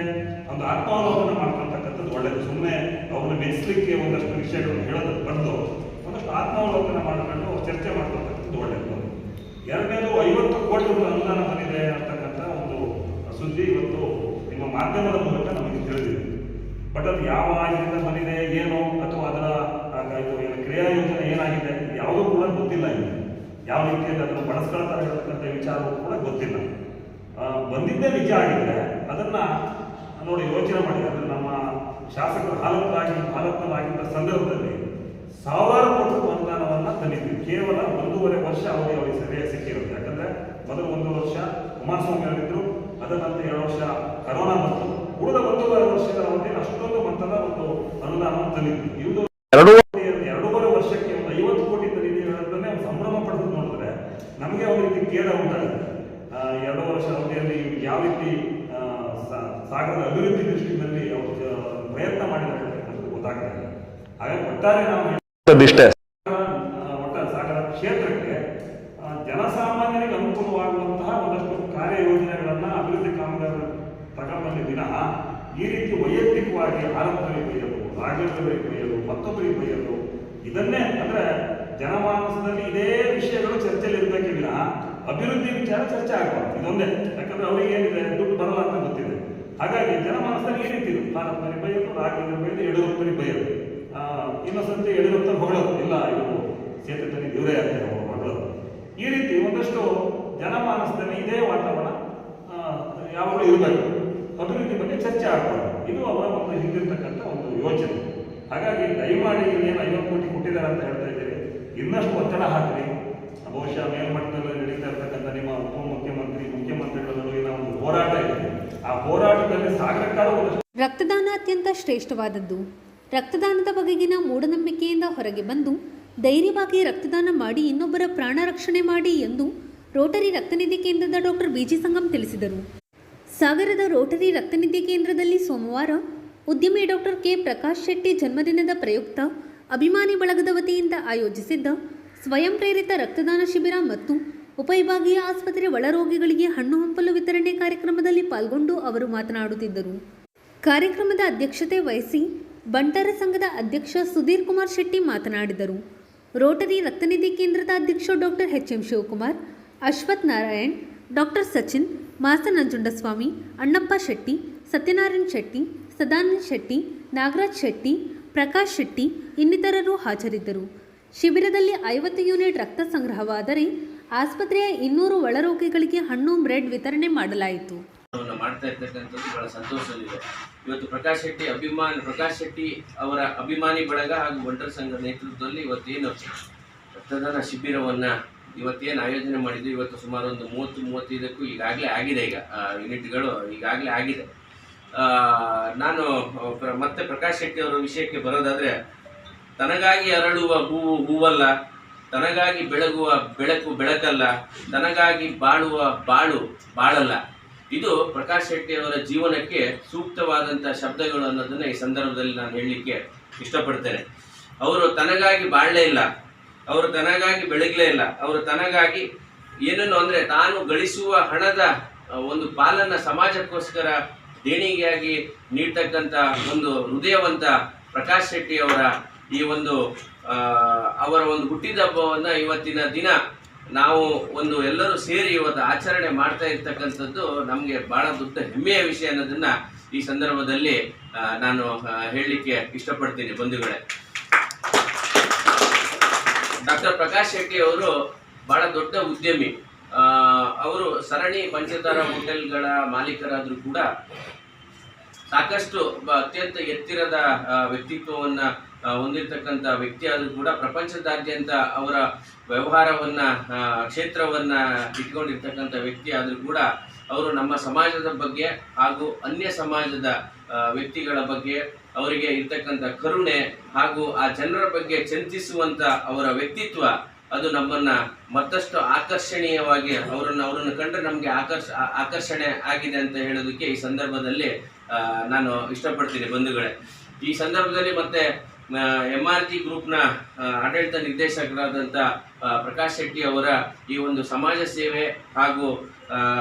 ಒಂದು ಆತ್ಮಾವಲೋಕನ ಮಾಡ್ಕೊಳ್ತಕ್ಕಂಥದ್ದು ಒಳ್ಳೆಯದು. ಸುಮ್ಮನೆ ಅವ್ರನ್ನ ಮೆಚ್ಚಲಿಕ್ಕೆ ಒಂದಷ್ಟು ವಿಷಯಗಳನ್ನು ಹೇಳೋದು ಬಂದು ಒಂದಷ್ಟು ಆತ್ಮಾವಲೋಕನ ಮಾಡ್ಕೊಂಡು ಚರ್ಚೆ ಮಾಡ್ಕೊಳ್ತಕ್ಕಂಥದ್ದು ಒಳ್ಳೆಯದು. ಎರಡನೇದು 50 ಕೋಟಿ ರೂಪಾಯಿ ಅನುದಾನ ಬಂದಿದೆ ಅಂತಕ್ಕಂಥ ಒಂದು ಸುದ್ದಿ ಇವತ್ತು ನಿಮ್ಮ ಮಾಧ್ಯಮದ ಮೂಲಕ ನಮಗೆ ತಿಳಿದಿದೆ. ಬಟ್ ಅದು ಯಾವ ಇದರಿಂದ ಬಂದಿದೆ ಏನು ಅಥವಾ ಅದರ ಕ್ರಿಯಾ ಯೋಜನೆ ಏನಾಗಿದೆ ಯಾವುದೂ ಕೂಡ ಗೊತ್ತಿಲ್ಲ. ಇದೆ ಯಾವ ರೀತಿಯಲ್ಲಿ ಅದನ್ನು ಬಳಸ್ಕೊಳ್ತಾರೆ ಹೇಳ್ತಕ್ಕಂಥ ವಿಚಾರವೂ ಕೂಡ ಗೊತ್ತಿಲ್ಲ. ಬಂದಿದ್ದೇ ನಿಜ ಆಗಿದ್ರೆ ಅದನ್ನ ನೋಡಿ ಯೋಚನೆ ಮಾಡಿ. ಅಂದರೆ ನಮ್ಮ ಶಾಸಕರು ಹಾಲಪ್ಪನಾಗಿದ್ದ ಸಂದರ್ಭದಲ್ಲಿ 1000 ಕೋಟಿ ಅನುದಾನವನ್ನು ತಂದಿದ್ವಿ. ಕೇವಲ 1.5 ವರ್ಷ ಅವಧಿ ಅವರಿಗೆ ಸರಿಯಾಗಿ ಸಿಕ್ಕಿರುತ್ತೆ. ಯಾಕಂದ್ರೆ ಮೊದಲು 1 ವರ್ಷ ಕುಮಾರಸ್ವಾಮಿ ಅವರಿದ್ರು, ಅದರ ನಂತರ 2 ವರ್ಷ ಕರೋನಾ ಬಂತು. ಉಳಿದ 1.5 ವರ್ಷಗಳ ಅವಧಿಯಲ್ಲಿ ಅಷ್ಟೊಂದು ಮೊತ್ತದ ಒಂದು ಅನುದಾನವನ್ನು ತಂದಿದ್ವಿ. ಇವುದು 2.5 ವರ್ಷಕ್ಕೆ 50 ಕೋಟಿ ತಂದಿದ್ದೀವಿ ಹೇಳೋದನ್ನೇ ಸಂಭ್ರಮ ಪಡೆದು ನೋಡಿದ್ರೆ ನಮಗೆ ಒಂದು ರೀತಿ ಖೇದ ಉಂಟಾಗುತ್ತೆ. 2 ವರ್ಷ ಅವಧಿಯಲ್ಲಿ ಯಾವ ರೀತಿ ಸಾಗರದ ಅಭಿವೃದ್ಧಿ ದೃಷ್ಟಿಯಲ್ಲಿ ಪ್ರಯತ್ನ ಮಾಡಿದ್ದಾರೆ ಅಂತಕ್ಕಂಥದ್ದು ಗೊತ್ತಾಗ್ತಾ ಇದೆ. ಹಾಗಾಗಿ ಒಟ್ಟಾರೆ ನಾವು ಒಟ್ಟಾರೆ ಸಾಗರ ಕ್ಷೇತ್ರಕ್ಕೆ ಜನಸಾಮಾನ್ಯರಿಗೆ ಅನುಕೂಲವಾಗುವಂತಹ ಒಂದಷ್ಟು ಕಾರ್ಯಯೋಜನೆಗಳನ್ನ ಅಭಿವೃದ್ಧಿ ಕಾಮಗಾರಿ ತಗೊಂಡ್ಬಂದ ವಿನಃ ಈ ರೀತಿ ವೈಯಕ್ತಿಕವಾಗಿ ಆರಂಭದಲ್ಲಿ ಬೈಯೋದು, ರಾಜ್ಯದಲ್ಲಿ ಬೈಯೋದು, ಮತ್ತೊಬ್ಬರಿಗೆ ಬೈಯೋದು, ಇದನ್ನೇ ಅಂದ್ರೆ ಜನಮಾನಸದಲ್ಲಿ ಇದೇ ವಿಷಯಗಳು ಚರ್ಚೆಯಲ್ಲಿ ಇರಬೇಕೆ ವಿನಃ ಅಭಿವೃದ್ಧಿ ವಿಚಾರ ಚರ್ಚೆ ಆಗಬಾರ್ದು. ಇದೊಂದೇ. ಯಾಕಂದ್ರೆ ಅವರಿಗೆ ಏನಿದೆ, ದುಡ್ಡು ಬರಲ್ಲ ಅಂತ ಗೊತ್ತಿದೆ. ಹಾಗಾಗಿ ಜನಮಾನಸದಲ್ಲಿ ಈ ರೀತಿ ಇದೆ. ಭಾರತದಲ್ಲಿ ಬೈಯೋದು, ರಾಜ್ಯದಲ್ಲಿ ಬೈಯೋದು, ಯಡಿಯೂರಪ್ಪನಿಗೆ ಬೈಯೋದು, ಇನ್ನೊಂದ್ಸತಿ ಯಡಿಯೂರಪ್ಪ ಹೊಗಳೋದು, ಇಲ್ಲ ಇವರು ಸೇತುವೆ ಇವರೇ ಅಂತ ಹೊಗಳೋದು. ಈ ರೀತಿ ಒಂದಷ್ಟು ಜನಮಾನಸದಲ್ಲಿ ಇದೇ ವಾತಾವರಣ ಯಾವಾಗಲೂ ಇರಬೇಕು. ಅಭಿವೃದ್ಧಿ ಬಗ್ಗೆ ಚರ್ಚೆ ಆಗಬಾರ್ದು. ಇದು ಅವರ ಒಂದು ಹಿಂದಿರ್ತಕ್ಕಂಥ ಒಂದು ಯೋಚನೆ. ಹಾಗಾಗಿ ದಯಮಾಡಿ ಏನು 50 ಕೋಟಿ ಕೊಟ್ಟಿದ್ದಾರೆ ಅಂತ ಹೇಳ್ತಾ ಇದ್ದೀರಿ, ಇನ್ನಷ್ಟು ಒತ್ತಡ ಹಾಕಿ. ಬಹುಶಃ ಮೇಲ್ಮಟ್ಟದಲ್ಲಿ ನಡೀತಾ ಇರ್ತಕ್ಕಂಥ ನಿಮ್ಮ ಉಪಮುಖ್ಯಮಂತ್ರಿ ಮುಖ್ಯಮಂತ್ರಿಗಳ ನಡುವಿನ ಒಂದು ಹೋರಾಟ ಇದೆ. ಆ ಹೋರಾಟದಲ್ಲಿ ಸಾಗರಕ್ಕಾದ ರಕ್ತದಾನ ಅತ್ಯಂತ ಶ್ರೇಷ್ಠವಾದದ್ದು. ರಕ್ತದಾನದ ಬಗೆಗಿನ ಮೂಢನಂಬಿಕೆಯಿಂದ ಹೊರಗೆ ಬಂದು ಧೈರ್ಯವಾಗಿ ರಕ್ತದಾನ ಮಾಡಿ ಇನ್ನೊಬ್ಬರ ಪ್ರಾಣ ರಕ್ಷಣೆ ಮಾಡಿ ಎಂದು ರೋಟರಿ ರಕ್ತನಿಧಿ ಕೇಂದ್ರದ ಡಾಕ್ಟರ್ ಬಿಜಿ ಸಂಗಮ್ ತಿಳಿಸಿದರು. ಸಾಗರದ ರೋಟರಿ ರಕ್ತನಿಧಿ ಕೇಂದ್ರದಲ್ಲಿ ಸೋಮವಾರ ಉದ್ಯಮಿ ಡಾಕ್ಟರ್ ಕೆ ಪ್ರಕಾಶ್ ಶೆಟ್ಟಿ ಜನ್ಮದಿನದ ಪ್ರಯುಕ್ತ ಅಭಿಮಾನಿ ಬಳಗದ ವತಿಯಿಂದ ಆಯೋಜಿಸಿದ್ದ ಸ್ವಯಂ ಪ್ರೇರಿತ ರಕ್ತದಾನ ಶಿಬಿರ ಮತ್ತು ಉಪವಿಭಾಗೀಯ ಆಸ್ಪತ್ರೆ ಒಳರೋಗಿಗಳಿಗೆ ಹಣ್ಣು ಹಂಪಲು ವಿತರಣೆ ಕಾರ್ಯಕ್ರಮದಲ್ಲಿ ಪಾಲ್ಗೊಂಡು ಅವರು ಮಾತನಾಡುತ್ತಿದ್ದರು. ಕಾರ್ಯಕ್ರಮದ ಅಧ್ಯಕ್ಷತೆ ವಹಿಸಿ ಬಂಟರ ಸಂಘದ ಅಧ್ಯಕ್ಷ ಸುಧೀರ್ ಕುಮಾರ್ ಶೆಟ್ಟಿ ಮಾತನಾಡಿದರು. ರೋಟರಿ ರಕ್ತನಿಧಿ ಕೇಂದ್ರದ ಅಧ್ಯಕ್ಷ doctor HM. Shivakumar, Ashwath Narayan, doctor Sachin, ಮಾಸ ನಂಜುಂಡಸ್ವಾಮಿ, ಅಣ್ಣಪ್ಪ ಶೆಟ್ಟಿ, ಸತ್ಯನಾರಾಯಣ್ ಶೆಟ್ಟಿ, ಸದಾನಂದ್ ಶೆಟ್ಟಿ, ನಾಗರಾಜ್ ಶೆಟ್ಟಿ, ಪ್ರಕಾಶ್ ಶೆಟ್ಟಿ ಇನ್ನಿತರರು ಹಾಜರಿದ್ದರು. ಶಿಬಿರದಲ್ಲಿ 50 ಯೂನಿಟ್ ರಕ್ತ ಸಂಗ್ರಹವಾದರೆ ಆಸ್ಪತ್ರೆಯ 200 ಒಳರೋಗಿಗಳಿಗೆ ಹಣ್ಣು ಬ್ರೆಡ್ ವಿತರಣೆ ಮಾಡಲಾಯಿತು. ಮಾಡ್ತಾ ಇರ್ತಕ್ಕಂಥದ್ದು ಬಹಳ ಸಂತೋಷವಿದೆ. ಇವತ್ತು ಪ್ರಕಾಶ್ ಶೆಟ್ಟಿ ಅವರ ಅಭಿಮಾನಿ ಬಳಗ ಹಾಗೂ ಬಂಟರ ಸಂಘದ ನೇತೃತ್ವದಲ್ಲಿ ಇವತ್ತೇನು ರಕ್ತದಾನ ಶಿಬಿರವನ್ನ ಇವತ್ತೇನು ಆಯೋಜನೆ ಮಾಡಿದ್ದು, ಇವತ್ತು ಸುಮಾರು ಒಂದು 30-35ಕ್ಕೂ ಈಗಾಗಲೇ ಆಗಿದೆ. ಈಗ ಯೂನಿಟ್ಗಳು ಈಗಾಗಲೇ ಆಗಿದೆ. ನಾನು ಮತ್ತೆ ಪ್ರಕಾಶ್ ಶೆಟ್ಟಿ ಅವರ ವಿಷಯಕ್ಕೆ ಬರೋದಾದ್ರೆ, ತನಗಾಗಿ ಅರಳುವ ಹೂವು ಹೂವಲ್ಲ, ತನಗಾಗಿ ಬೆಳಗುವ ಬೆಳಕು ಬೆಳಕಲ್ಲ, ತನಗಾಗಿ ಬಾಳುವ ಬಾಳು ಬಾಳಲ್ಲ. ಇದು ಪ್ರಕಾಶ್ ಶೆಟ್ಟಿ ಅವರ ಜೀವನಕ್ಕೆ ಸೂಕ್ತವಾದಂಥ ಶಬ್ದಗಳು ಅನ್ನೋದನ್ನ ಈ ಸಂದರ್ಭದಲ್ಲಿ ನಾನು ಹೇಳಲಿಕ್ಕೆ ಇಷ್ಟಪಡ್ತೇನೆ. ಅವರು ತನಗಾಗಿ ಬಾಳಲೇ ಇಲ್ಲ, ಅವರು ತನಗಾಗಿ ಬೆಳಗಲೇ ಇಲ್ಲ, ಅವರು ತನಗಾಗಿ ಏನನ್ನು ಅಂದರೆ ತಾನು ಗಳಿಸುವ ಹಣದ ಒಂದು ಪಾಲನ್ನ ಸಮಾಜಕ್ಕೋಸ್ಕರ ದೇಣಿಗೆಯಾಗಿ ನೀಡ್ತಕ್ಕಂಥ ಒಂದು ಹೃದಯವಂತ ಪ್ರಕಾಶ್ ಶೆಟ್ಟಿ ಅವರ ಈ ಒಂದು ಅವರ ಒಂದು ಹುಟ್ಟಿದಬ್ಬವನ್ನ ಇವತ್ತಿನ ದಿನ ನಾವು ಒಂದು ಎಲ್ಲರೂ ಸೇರಿ ಇವತ್ತು ಆಚರಣೆ ಮಾಡ್ತಾ ಇರ್ತಕ್ಕಂಥದ್ದು ನಮಗೆ ಬಹಳ ದೊಡ್ಡ ಹೆಮ್ಮೆಯ ವಿಷಯ ಅನ್ನೋದನ್ನ ಈ ಸಂದರ್ಭದಲ್ಲಿ ನಾನು ಹೇಳಲಿಕ್ಕೆ ಇಷ್ಟಪಡ್ತೀನಿ. ಬಂಧುಗಳೇ, ಡಾಕ್ಟರ್ ಪ್ರಕಾಶ್ ಶೆಟ್ಟಿ ಅವರು ಬಹಳ ದೊಡ್ಡ ಉದ್ಯಮಿ. ಅವರು ಸರಣಿ ಪಂಚತಾರ ಹೋಟೆಲ್ಗಳ ಮಾಲೀಕರಾದರೂ ಕೂಡ ಸಾಕಷ್ಟು ಅತ್ಯಂತ ಎತ್ತಿರದ ವ್ಯಕ್ತಿತ್ವವನ್ನ ಹೊಂದಿರತಕ್ಕಂಥ ವ್ಯಕ್ತಿ ಆದರೂ ಕೂಡ ಪ್ರಪಂಚದಾದ್ಯಂತ ಅವರ ವ್ಯವಹಾರವನ್ನ ಕ್ಷೇತ್ರವನ್ನ ಇಟ್ಕೊಂಡಿರ್ತಕ್ಕಂಥ ವ್ಯಕ್ತಿ ಆದರೂ ಕೂಡ ಅವರು ನಮ್ಮ ಸಮಾಜದ ಬಗ್ಗೆ ಹಾಗೂ ಅನ್ಯ ಸಮಾಜದ ವ್ಯಕ್ತಿಗಳ ಬಗ್ಗೆ ಅವರಿಗೆ ಇರ್ತಕ್ಕಂಥ ಕರುಣೆ ಹಾಗೂ ಆ ಜನರ ಬಗ್ಗೆ ಚಿಂತಿಸುವಂತ ಅವರ ವ್ಯಕ್ತಿತ್ವ ಅದು ನಮ್ಮನ್ನ ಮತ್ತಷ್ಟು ಆಕರ್ಷಣೀಯವಾಗಿ ಅವರನ್ನು ಕಂಡ್ರೆ ನಮಗೆ ಆಕರ್ಷಣೆ ಆಗಿದೆ ಅಂತ ಹೇಳೋದಕ್ಕೆ ಈ ಸಂದರ್ಭದಲ್ಲಿ ನಾನು ಇಷ್ಟಪಡ್ತೀನಿ. ಬಂಧುಗಳೇ, ಈ ಸಂದರ್ಭದಲ್ಲಿ ಮತ್ತೆ MRG ಗ್ರೂಪ್ನ ಆಡಳಿತ ನಿರ್ದೇಶಕರಾದಂಥ ಪ್ರಕಾಶ್ ಶೆಟ್ಟಿ ಅವರ ಈ ಒಂದು ಸಮಾಜ ಸೇವೆ ಹಾಗೂ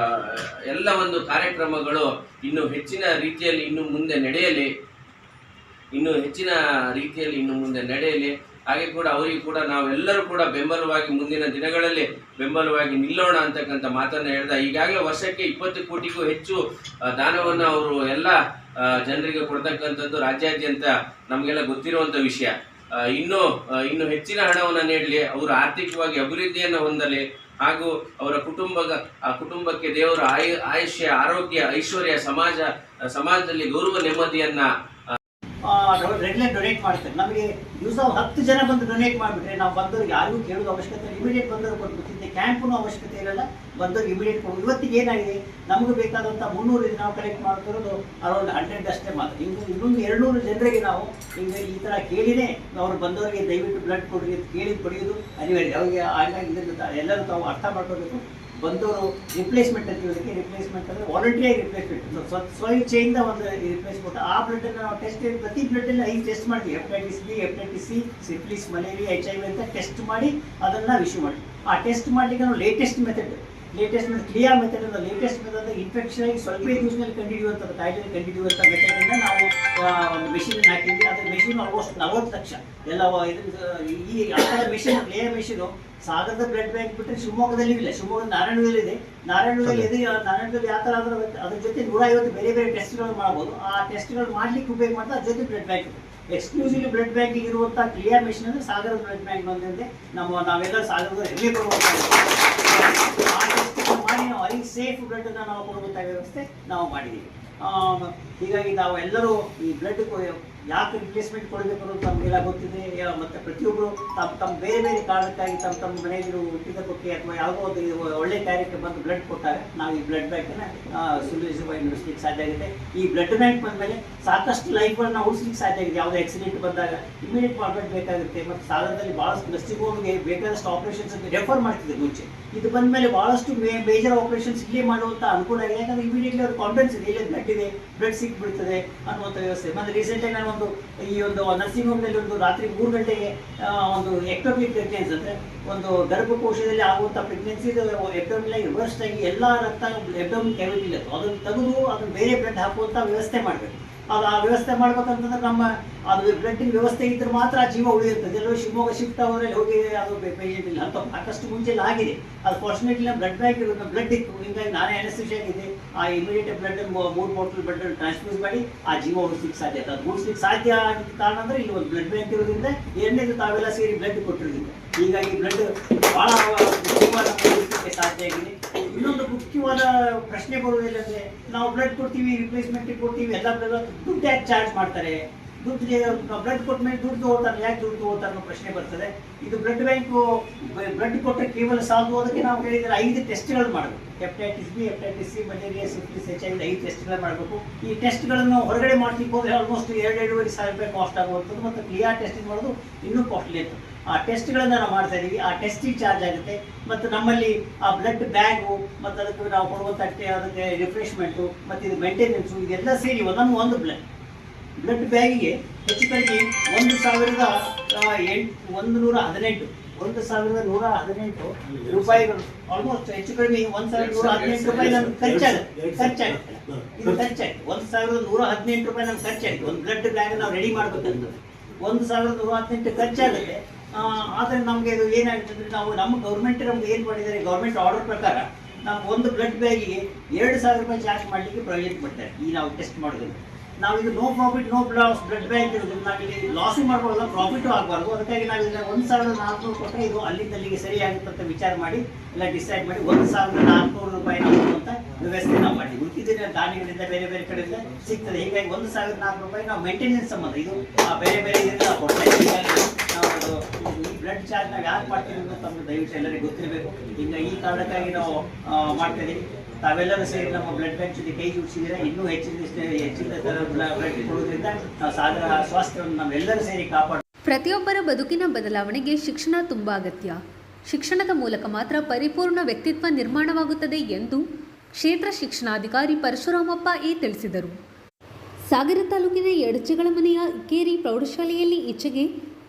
ಎಲ್ಲ ಒಂದು ಕಾರ್ಯಕ್ರಮಗಳು ಇನ್ನೂ ಹೆಚ್ಚಿನ ರೀತಿಯಲ್ಲಿ ಇನ್ನು ಮುಂದೆ ನಡೆಯಲಿ. ಹಾಗೆ ಕೂಡ ಅವರಿಗೆ ಕೂಡ ನಾವೆಲ್ಲರೂ ಕೂಡ ಬೆಂಬಲವಾಗಿ ಮುಂದಿನ ದಿನಗಳಲ್ಲಿ ಬೆಂಬಲವಾಗಿ ನಿಲ್ಲೋಣ ಅಂತಕ್ಕಂಥ ಮಾತನ್ನು ಹೇಳಿದ. ಈಗಾಗಲೇ ವರ್ಷಕ್ಕೆ 20 ಕೋಟಿಗೂ ಹೆಚ್ಚು ದಾನವನ್ನು ಅವರು ಎಲ್ಲ ಜನರಿಗೆ ಕೊಡ್ತಕ್ಕಂಥದ್ದು ರಾಜ್ಯಾದ್ಯಂತ ನಮಗೆಲ್ಲ ಗೊತ್ತಿರುವಂಥ ವಿಷಯ. ಇನ್ನು ಹೆಚ್ಚಿನ ಹಣವನ್ನು ನೀಡಲಿ, ಅವರು ಆರ್ಥಿಕವಾಗಿ ಅಭಿವೃದ್ಧಿಯನ್ನು ಹೊಂದಲಿ ಹಾಗೂ ಅವರ ಕುಟುಂಬಕ್ಕೆ ದೇವರ ಆಯುಷ್ಯ, ಆರೋಗ್ಯ, ಐಶ್ವರ್ಯ, ಸಮಾಜದಲ್ಲಿ ಗೌರವ, ನೆಮ್ಮದಿಯನ್ನ ರೆಗ್ಯುಲರ್ ಡೊನೇಟ್ ಮಾಡ್ತಾರೆ. ನಮಗೆ ಯೂಸ್ 10 ಜನ ಬಂದು ಡೊನೇಟ್ ಮಾಡಿಬಿಟ್ರೆ ನಾವು ಬಂದವ್ರಿಗೆ ಯಾರಿಗೂ ಕೇಳೋದು ಅವಶ್ಯಕತೆ ಇಲ್ಲ, ಇಮಿಡಿಯೇಟ್ ಬಂದವ್ರು ಕೊಟ್ಬಿಡ್ತಿದ್ದೆ. ಕ್ಯಾಂಪೂ ಅವಶ್ಯಕತೆ ಇರಲ್ಲ, ಬಂದವ್ರಿಗೆ ಇಮಿಡಿಯೇಟ್ ಕೊಡೋದು. ಇವತ್ತಿಗೆ ಏನಾಗಿದೆ, ನಮಗೆ ಬೇಕಾದಂಥ 300 ನಾವು ಕಲೆಕ್ಟ್ ಮಾಡ್ತಿರೋದು ಅರೌಂಡ್ 100 ಅಷ್ಟೇ ಮಾತ್ರ. ಇನ್ನೊಂದು 200 ಜನರಿಗೆ ನಾವು ಈ ಥರ ಕೇಳಿನೇ ಅವ್ರು ಬಂದವರಿಗೆ ದಯವಿಟ್ಟು ಬ್ಲಡ್ ಕೊಡ್ರಿ ಅಂತ ಕೇಳಿ ಪಡೆಯೋದು ಅನಿವಾರ್ಯ. ಅವ್ರಿಗೆ ಹಾಗಾಗಿ ಇದನ್ನು ಎಲ್ಲರೂ ತಾವು ಅರ್ಥ ಮಾಡ್ಕೋಬೇಕು. ಬಂದವರು ರಿಪ್ಲೇಸ್ಮೆಂಟ್ ಅಂತ ಹೇಳೋದಕ್ಕೆ, ರಿಪ್ಲೇಸ್ಮೆಂಟ್ ಅಂದರೆ ವಾಲಂಟಿಯಾಗಿ ರಿಪ್ಲೇಸ್ಮೆಂಟ್, ಸ್ವಇಚ್ಛೆಯಿಂದ ಒಂದು ರಿಪ್ಲೇಸ್ಮೆಂಟ್. ಆ ಬ್ಲಡ್ಡನ್ನು ನಾವು ಪ್ರತಿ ಬ್ಲಡ್ಡಲ್ಲಿ 5 ಟೆಸ್ಟ್ ಮಾಡ್ತೀವಿ. Hepatitis B, hepatitis C, syphilis, malaria, HIV ಅಂತ ಟೆಸ್ಟ್ ಮಾಡಿ ಅದನ್ನು ಇಶ್ಯೂ ಮಾಡಿ. ಆ ಟೆಸ್ಟ್ ಮಾಡಲಿಕ್ಕೆ ನಾವು ಲೇಟೆಸ್ಟ್ ಮೆಥಡ್ ಕ್ಲಿಯರ್ ಮೆಥಡ್ ಅನ್ನು ಲೇಟೆಸ್ಟ್ ಮೆಥಡ್ ಇನ್ಫೆಕ್ಷನ್ ಆಗಿ ಸ್ವಲ್ಪ ದಿವಸದಲ್ಲಿ ಕಂಡುಹಿಡಿಯುವಂಥದ್ದು, ಕಾಯಿಲೆ ಕಂಡುಹಿಡಿಯುವಂಥ ಮೆಥಡನ್ನು ನಾವು ಒಂದು ಮೆಷಿನ್ ಹಾಕಿದ್ವಿ. ಅದು ಮೆಷಿನ್ ಆಲ್ಮೋಸ್ಟ್ 40 ಲಕ್ಷ ಎಲ್ಲ ಈ ಆ ಥರ ಮೆಷಿನ್, ಕ್ಲಿಯರ್ ಮೆಷಿನು ಸಾಗರದ ಬ್ಲಡ್ ಬ್ಯಾಂಕ್ ಬಿಟ್ಟರೆ ಶಿವಮೊಗ್ಗದಲ್ಲಿ ಇಲ್ಲ. ಶಿವಮೊಗ್ಗದ ನಾರಾಯಣದಲ್ಲಿ ನಾರಾಯಣದಲ್ಲಿ ಯಾವ ಥರ ಅಂದ್ರೆ ಅದ್ರ ಜೊತೆ 150 ಬೇರೆ ಬೇರೆ ಟೆಸ್ಟ್ಗಳು ಮಾಡ್ಬೋದು. ಆ ಟೆಸ್ಟ್ಗಳು ಮಾಡ್ಲಿಕ್ಕೆ ಉಪಯೋಗ ಮಾಡ್ತಾ ಅದ್ರ ಜೊತೆ ಬ್ಲಡ್ ಬ್ಯಾಂಕ್ ಎಕ್ಸ್ಕ್ಲೂಸಿವ್ಲಿ ಬ್ಲಡ್ ಬ್ಯಾಂಕಿಗೆ ಇರುವಂಥ ಕ್ಲಿಯರ್ ಮೆಷಿನ್ ಅಂದರೆ ಸಾಗರದ ಬ್ಲಡ್ ಬ್ಯಾಂಕ್ ಬಂದಂತೆ ನಾವೆಲ್ಲ ಸಾಗರದ ಹೆಮ್ಮೆ ಪಡುವಂಥ ನಾವು ಐ ಸೇಫ್ ಬ್ಲಡ್ ಅನ್ನ ನಾವು ಕೊಡುವಂಥ ವ್ಯವಸ್ಥೆ ನಾವು ಮಾಡಿದ್ದೀವಿ. ಹೀಗಾಗಿ ನಾವು ಎಲ್ಲರೂ ಈ ಬ್ಲಡ್ ಯಾಕೆ ರಿಪ್ಲೇಸ್ಮೆಂಟ್ ಕೊಡಬೇಕು ಅನ್ನೋದು ನಮಗೆಲ್ಲ ಗೊತ್ತಿದೆ. ಮತ್ತು ಪ್ರತಿಯೊಬ್ಬರು ತಮ್ಮ ಬೇರೆ ಬೇರೆ ಕಾರಣಕ್ಕಾಗಿ ತಮ್ಮ ಮನೆಯಲ್ಲಿರೋ ಹುಟ್ಟಿದಕ್ಕೆ ಅಥವಾ ಯಾವುದೋ ಒಂದು ಒಳ್ಳೆ ಕಾರ್ಯಕ್ಕೆ ಬಂದು ಬ್ಲಡ್ ಕೊಟ್ಟಾಗ ನಾವು ಈ ಬ್ಲಡ್ ಬ್ಯಾಂಕನ್ನು ಸುಲಭವಾಗಿ ನಡೆಸಲಿಕ್ಕೆ ಸಾಧ್ಯ ಆಗುತ್ತೆ. ಈ ಬ್ಲಡ್ ಬ್ಯಾಂಕ್ ಬಂದಮೇಲೆ ಸಾಕಷ್ಟು ಲೈಫ್ಗಳನ್ನ ಉಳಿಸ್ಲಿಕ್ಕೆ ಸಾಧ್ಯ ಆಗಿದೆ. ಯಾವುದೇ ಆಕ್ಸಿಡೆಂಟ್ ಬಂದಾಗ ಇಮಿಡಿಯೇಟ್ ಬ್ಲಡ್ ಬೇಕಾಗುತ್ತೆ. ಮತ್ತು ಸಾಲದಲ್ಲಿ ಭಾಳಷ್ಟು ನರ್ಸಿಂಗ್ ಹೋಮ್ಗೆ ಬೇಕಾದಷ್ಟು ಆಪರೇಷನ್ಸ್ ರೆಫರ್ ಮಾಡ್ತಿದ್ದೆ ಮುಂಚೆ. ಇದು ಬಂದ ಮೇಲೆ ಭಾಳಷ್ಟು ಮೇಜರ್ ಆಪರೇಷನ್ಸ್ ಇಲ್ಲೇ ಮಾಡುವಂಥ ಅನುಕೂಲ ಆಗಿದೆ. ಯಾಕಂದರೆ ಇಮಿಡಿಯೇಟ್ಲಿ ಅವ್ರ ಕಾನ್ಫಿಡೆನ್ಸ್ ಇದೆ, ಇಲ್ಲೇ ಬ್ಲಡ್ ಇದೆ, ಬ್ಲಡ್ ಸಿಕ್ಬಿಡ್ತದೆ ಅನ್ನುವಂಥ ವ್ಯವಸ್ಥೆ. ಮತ್ತು ರೀಸೆಂಟಾಗಿ ನಾನು ಈ ಒಂದು ನರ್ಸಿಂಗ್ ಹೋಮ್ನಲ್ಲಿ ಒಂದು ರಾತ್ರಿ 3 ಗಂಟೆಗೆ ಒಂದು ಎಕ್ಟೋಪಿಕ್ ಪ್ರೆಗ್ನೆನ್ಸಿ ಅಂದರೆ ಒಂದು ಗರ್ಭಕೋಶದಲ್ಲಿ ಆಗುವಂಥ ಪ್ರೆಗ್ನೆನ್ಸಿ ಎಕ್ಟೋಮಿಲಾಗಿ ರಿವರ್ಸ್ ಆಗಿ ಎಲ್ಲ ರಕ್ತ ಎಕ್ಟೋಮಿಕ್ ಕ್ಯಾವಿಟಿ ಇಲ್ಲ ಅದನ್ನು ತೆಗೆದು ಅದನ್ನು ಬೇರೆ ಬ್ಲಡ್ ಹಾಕುವಂಥ ವ್ಯವಸ್ಥೆ ಮಾಡಬೇಕು. ಅದು ಆ ವ್ಯವಸ್ಥೆ ಮಾಡ್ಬೇಕಂತಂದ್ರೆ ನಮ್ಮ ಅದು ಬ್ಲಡ್ಡಿನ ವ್ಯವಸ್ಥೆ ಇದ್ರೆ ಮಾತ್ರ ಆ ಜೀವ ಉಳಿಯುತ್ತದೆ. ಎಲ್ಲೋ ಶಿವಮೊಗ್ಗ ಶಿಫ್ಟ್ ಆಗೋದ್ರಲ್ಲಿ ಹೋಗಿ ಅದು ಪೇಷಂಟ್ ಇಲ್ಲ ಅಂತ ಸಾಕಷ್ಟು ಮುಂಚೆಲ್ಲ ಆಗಿದೆ. ಅದು ಫಾರ್ಚುನೇಟ್ಲಿ ನಮ್ಮ ಬ್ಲಡ್ ಬ್ಯಾಂಕ್ ಇರೋದು ಬ್ಲಡ್ ಇತ್ತು. ಹೀಗಾಗಿ ನಾನೇ ಅನಸ್ತೆಸಿಯಾ ಆಗಿದೆ. ಆ immediate blood 3 bottle blood transfuse ಮಾಡಿ ಆ ಜೀವ ಉಳಿಸ್ಲಿಕ್ಕೆ ಸಾಧ್ಯ ಆಯ್ತು. ಅದು ಉಳಿಸ್ಲಿಕ್ಕೆ ಸಾಧ್ಯ ಆಗಿದ್ದ ಕಾರಣ ಅಂದರೆ ಇಲ್ಲಿ ಒಂದು ಬ್ಲಡ್ ಬ್ಯಾಂಕ್ ಇರೋದ್ರಿಂದ ಎರಡನೇದು ತಾವೆಲ್ಲ ಸೇರಿ ಬ್ಲಡ್ ಕೊಟ್ಟಿರೋದ್ರಿಂದ ಹೀಗಾಗಿ ಬ್ಲಡ್ ಭಾಳ ಮುಖ್ಯವಾದ ಸಾಧ್ಯ ಆಗಿದೆ. ಇನ್ನೊಂದು ಮುಖ್ಯವಾದ ಪ್ರಶ್ನೆ ಬರುವುದಿಲ್ಲಂದ್ರೆ ನಾವು ಬ್ಲಡ್ ಕೊಡ್ತೀವಿ, ರಿಪ್ಲೇಸ್ಮೆಂಟ್ ಕೊಡ್ತೀವಿ, ಎಲ್ಲ ದುಡ್ಡು ಯಾಕೆ ಚಾರ್ಜ್ ಮಾಡ್ತಾರೆ, ದುಡ್ಡು ಬ್ಲಡ್ ಕೊಟ್ಟ ಮೇಲೆ ದುಡ್ಡು ತಗೋತಾರೆ, ಯಾಕೆ ದುಡ್ಡು ತಗೋತಾರೆ ಅನ್ನೋ ಪ್ರಶ್ನೆ ಬರ್ತದೆ. ಇದು ಬ್ಲಡ್ ಬ್ಯಾಂಕು ಬ್ಲಡ್ ಕೊಟ್ಟರೆ ಕೇವಲ ಸಾಲದು. ಅದಕ್ಕೆ ನಾವು ಹೇಳಿದರೆ 5 ಟೆಸ್ಟ್ಗಳು ಮಾಡಬೇಕು. Hepatitis B, hepatitis C, malaria, syphilis, HIV 5 ಟೆಸ್ಟ್ಗಳು ಮಾಡಬೇಕು. ಈ ಟೆಸ್ಟ್ಗಳನ್ನು ಹೊರಗಡೆ ಮಾಡ್ಲಿಕ್ಕೆ ಹೋದರೆ ಆಲ್ಮೋಸ್ಟ್ 2-2.5 ಸಾವಿರ ರೂಪಾಯಿ ಕಾಸ್ಟ್ ಆಗುವಂಥದ್ದು. ಮತ್ತು ಕ್ಲಿಯರ್ ಟೆಸ್ಟಿಂಗ್ ಮಾಡೋದು ಇನ್ನೂ ಕಾಸ್ಟ್ಲಿ ಅಂತ. ಆ ಟೆಸ್ಟ್ಗಳನ್ನು ನಾವು ಮಾಡ್ತಾ ಇದ್ದೀವಿ. ಆ ಟೆಸ್ಟಿಗೆ ಚಾರ್ಜ್ ಆಗುತ್ತೆ. ಮತ್ತು ನಮ್ಮಲ್ಲಿ ಆ ಬ್ಲಡ್ ಬ್ಯಾಗು ಮತ್ತು ಅದಕ್ಕೆ ನಾವು ಕೊಡುವಂಥ ಅದಕ್ಕೆ ರಿಫ್ರೆಶ್ಮೆಂಟು ಮತ್ತು ಇದು ಮೇಂಟೆನೆನ್ಸು ಇದೆಲ್ಲ ಸೇರಿ ಒಂದು ಬ್ಲಡ್ ಬ್ಯಾಗಿಗೆ ಹೆಚ್ಚು ಕಡಿಮೆ 1,118 ರೂಪಾಯಿಗಳು ಆಲ್ಮೋಸ್ಟ್ ಹೆಚ್ಚು ಕಡಿಮೆ 1,118 ರೂಪಾಯಿ ನಮ್ಗೆ ಖರ್ಚಾಗುತ್ತೆ. ಇದು ಖರ್ಚಾಗಿದೆ 1,118 ರೂಪಾಯಿ ನಮ್ಗೆ ಖರ್ಚಾಗಿದೆ. ಒಂದು ಬ್ಲಡ್ ಬ್ಯಾಗ್ ನಾವು ರೆಡಿ ಮಾಡಬೇಕಂತಂದ್ರೆ 1,118 ಖರ್ಚಾಗುತ್ತೆ. ಆದರೆ ನಮಗೆ ಇದು ಏನಾಗುತ್ತೆ ಅಂದರೆ ನಾವು ನಮ್ಮ ಗೌರ್ಮೆಂಟ್ ನಮ್ಗೆ ಏನು ಮಾಡಿದ್ದಾರೆ, ಗೌರ್ಮೆಂಟ್ ಆರ್ಡರ್ ಪ್ರಕಾರ ನಾವು ಒಂದು ಬ್ಲಡ್ ಬ್ಯಾಗಿಗೆ 2,000 ರೂಪಾಯಿ ಚಾರ್ಜ್ ಮಾಡಲಿಕ್ಕೆ ಪ್ರೊವಿಷನ್ ಮಾಡ್ತಾರೆ. ಈ ನಾವು ಟೆಸ್ಟ್ ಮಾಡೋದ್ರಿಂದ ನಾವು ಇದು no profit no loss blood bank ಇರೋದ್ರಿಂದ ನಾವಿಲ್ಲಿ ಲಾಸು ಮಾಡ್ಕೊಳ್ಳೋಲ್ಲ, ಪ್ರಾಫಿಟು ಆಗಬಾರ್ದು. ಅದಕ್ಕಾಗಿ ನಾವು ಇದನ್ನು 1,400 ಕೊಟ್ಟರೆ ಇದು ಅಲ್ಲಿಂದಲ್ಲಿಗೆ ಸರಿ ಆಗುತ್ತೆ ಅಂತ ವಿಚಾರ ಮಾಡಿ ಎಲ್ಲ ಡಿಸೈಡ್ ಮಾಡಿ 1,400 ರೂಪಾಯಿ ಕೊಡುವಂಥ ವ್ಯವಸ್ಥೆ ನಾವು ಮಾಡಿ ಉಳಿದಿದ್ದ ದಾನಿಗಳಿಂದ ಬೇರೆ ಬೇರೆ ಕಡೆಯಿಂದ ಸಿಗ್ತದೆ. ಹೀಗಾಗಿ 1,400 ರೂಪಾಯಿ ನಾವು ಮೇಂಟೆನೆನ್ಸ್ ಸಂಬಂಧ ಇದು ಬೇರೆ ಬೇರೆ ಇದರಿಂದ ನಾವು ಕೊಡ್ತಾ ಇದ್ದೀವಿ. ನಾವು ಈ ಬ್ಲಡ್ ಚಾರ್ಜ್ ನಾವು ಯಾಕೆ ಮಾಡ್ತೀವಿ ಅಂತ ತಮಗೆ ದಯವಿಟ್ಟು ಎಲ್ಲರಿಗೂ ಗೊತ್ತಿರಬೇಕು. ಈಗ ಈ ಕಾರಣಕ್ಕಾಗಿ ನಾವು ಮಾಡ್ತಾ ಇದ್ದೀವಿ. ತಾವೆಲ್ಲರೂ ಸೇರಿ ನಮ್ಮ ಬ್ಲಡ್ ಬ್ಯಾಂಕ್ ಜೊತೆ ಕೈ ಜೋಡಿಸಿದರೆ ಇನ್ನೂ ಹೆಚ್ಚಿನ ಬ್ಲಡ್ ಕೊಡೋದ್ರಿಂದ ನಾವು ಸಾಗರ ಸ್ವಾಸ್ಥ್ಯವನ್ನು ನಾವೆಲ್ಲರೂ ಸೇರಿ ಕಾಪಾಡ. ಪ್ರತಿಯೊಬ್ಬರ ಬದುಕಿನ ಬದಲಾವಣೆಗೆ ಶಿಕ್ಷಣ ತುಂಬ ಅಗತ್ಯ. ಶಿಕ್ಷಣದ ಮೂಲಕ ಮಾತ್ರ ಪರಿಪೂರ್ಣ ವ್ಯಕ್ತಿತ್ವ ನಿರ್ಮಾಣವಾಗುತ್ತದೆ ಎಂದು ಕ್ಷೇತ್ರ ಶಿಕ್ಷಣಾಧಿಕಾರಿ ಪರಶುರಾಮಪ್ಪ ತಿಳಿಸಿದರು. ಸಾಗರ ತಾಲೂಕಿನ ಯಡಚಗಳ ಮನೆಯ ಇಕ್ಕೇರಿ ಪ್ರೌಢಶಾಲೆಯಲ್ಲಿ ಈಚೆಗೆ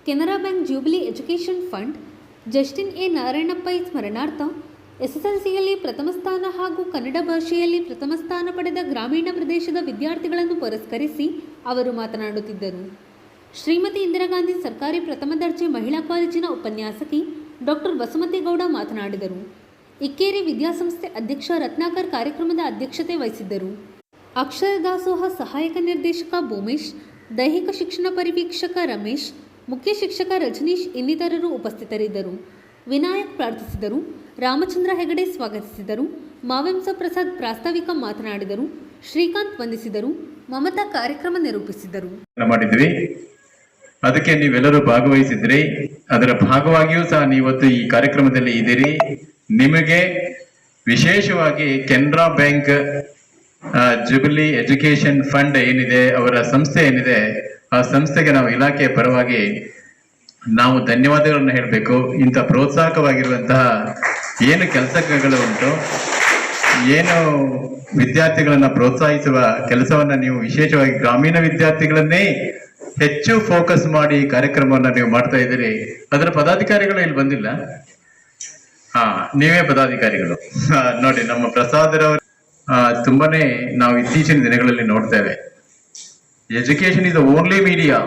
Canara bank jubilee education fund Justin A Narayanappa ಸ್ಮರಣಾರ್ಥ SSLCಯಲ್ಲಿ ಪ್ರಥಮ ಸ್ಥಾನ ಹಾಗೂ ಕನ್ನಡ ಭಾಷೆಯಲ್ಲಿ ಪ್ರಥಮ ಸ್ಥಾನ ಪಡೆದ ಗ್ರಾಮೀಣ ಪ್ರದೇಶದ ವಿದ್ಯಾರ್ಥಿಗಳನ್ನು ಪುರಸ್ಕರಿಸಿ ಅವರು ಮಾತನಾಡುತ್ತಿದ್ದರು. ಶ್ರೀಮತಿ ಇಂದಿರಾ ಗಾಂಧಿ ಸರ್ಕಾರಿ ಪ್ರಥಮ ದರ್ಜೆ ಮಹಿಳಾ ಕಾಲೇಜಿನ ಉಪನ್ಯಾಸಕಿ ಡಾಕ್ಟರ್ ಬಸುಮತಿಗೌಡ ಮಾತನಾಡಿದರು. ಇಕ್ಕೇರಿ ವಿದ್ಯಾಸಂಸ್ಥೆ ಅಧ್ಯಕ್ಷ ರತ್ನಾಕರ್ ಕಾರ್ಯಕ್ರಮದ ಅಧ್ಯಕ್ಷತೆ ವಹಿಸಿದ್ದರು. ಅಕ್ಷರ ದಾಸೋಹ ಸಹಾಯಕ ನಿರ್ದೇಶಕ ಭೂಮೇಶ್, ದೈಹಿಕ ಶಿಕ್ಷಣ ಪರಿವೀಕ್ಷಕ ರಮೇಶ್, ಮುಖ್ಯ ಶಿಕ್ಷಕ ರಜನೀಶ್ ಇನ್ನಿತರರು ಉಪಸ್ಥಿತರಿದ್ದರು. ವಿನಾಯಕ್ ಪ್ರಾರ್ಥಿಸಿದರು. ರಾಮಚಂದ್ರ ಹೆಗಡೆ ಸ್ವಾಗತಿಸಿದರು. ಮಾವೆಂಸ ಪ್ರಸಾದ್ ಪ್ರಾಸ್ತಾವಿಕ ಮಾತನಾಡಿದರು. ಶ್ರೀಕಾಂತ್ ವಂದಿಸಿದರು. ಮಮತಾ ಕಾರ್ಯಕ್ರಮ ನಿರೂಪಿಸಿದರು. ಮಾಡಿದ್ವಿ, ಅದಕ್ಕೆ ನೀವೆಲ್ಲರೂ ಭಾಗವಹಿಸಿದ್ರಿ. ಅದರ ಭಾಗವಾಗಿಯೂ ಸಹ ನೀವತ್ತು ಈ ಕಾರ್ಯಕ್ರಮದಲ್ಲಿ ಇದ್ದೀರಿ. ನಿಮಗೆ ವಿಶೇಷವಾಗಿ Canara bank jubilee education fund ಏನಿದೆ, ಅವರ ಸಂಸ್ಥೆ ಏನಿದೆ, ಆ ಸಂಸ್ಥೆಗೆ ನಾವು ಇಲಾಖೆಯ ಪರವಾಗಿ ನಾವು ಧನ್ಯವಾದಗಳನ್ನು ಹೇಳಬೇಕು. ಇಂಥ ಪ್ರೋತ್ಸಾಹಕವಾಗಿರುವಂತಹ ಏನು ಕೆಲಸಗಳು ಉಂಟು, ಏನು ವಿದ್ಯಾರ್ಥಿಗಳನ್ನ ಪ್ರೋತ್ಸಾಹಿಸುವ ಕೆಲಸವನ್ನ ನೀವು ವಿಶೇಷವಾಗಿ ಗ್ರಾಮೀಣ ವಿದ್ಯಾರ್ಥಿಗಳನ್ನೇ ಹೆಚ್ಚು ಫೋಕಸ್ ಮಾಡಿ ಈ ಕಾರ್ಯಕ್ರಮವನ್ನ ನೀವು ಮಾಡ್ತಾ ಇದ್ದೀರಿ. ಅದರ ಪದಾಧಿಕಾರಿಗಳು ಇಲ್ಲಿ ಬಂದಿಲ್ಲ. ನೀವೇ ಪದಾಧಿಕಾರಿಗಳು. ನೋಡಿ, ನಮ್ಮ ಪ್ರಸಾದರವರು ತುಂಬಾನೇ ನಾವು ಇತ್ತೀಚಿನ ದಿನಗಳಲ್ಲಿ ನೋಡ್ತೇವೆ. Education is the only media.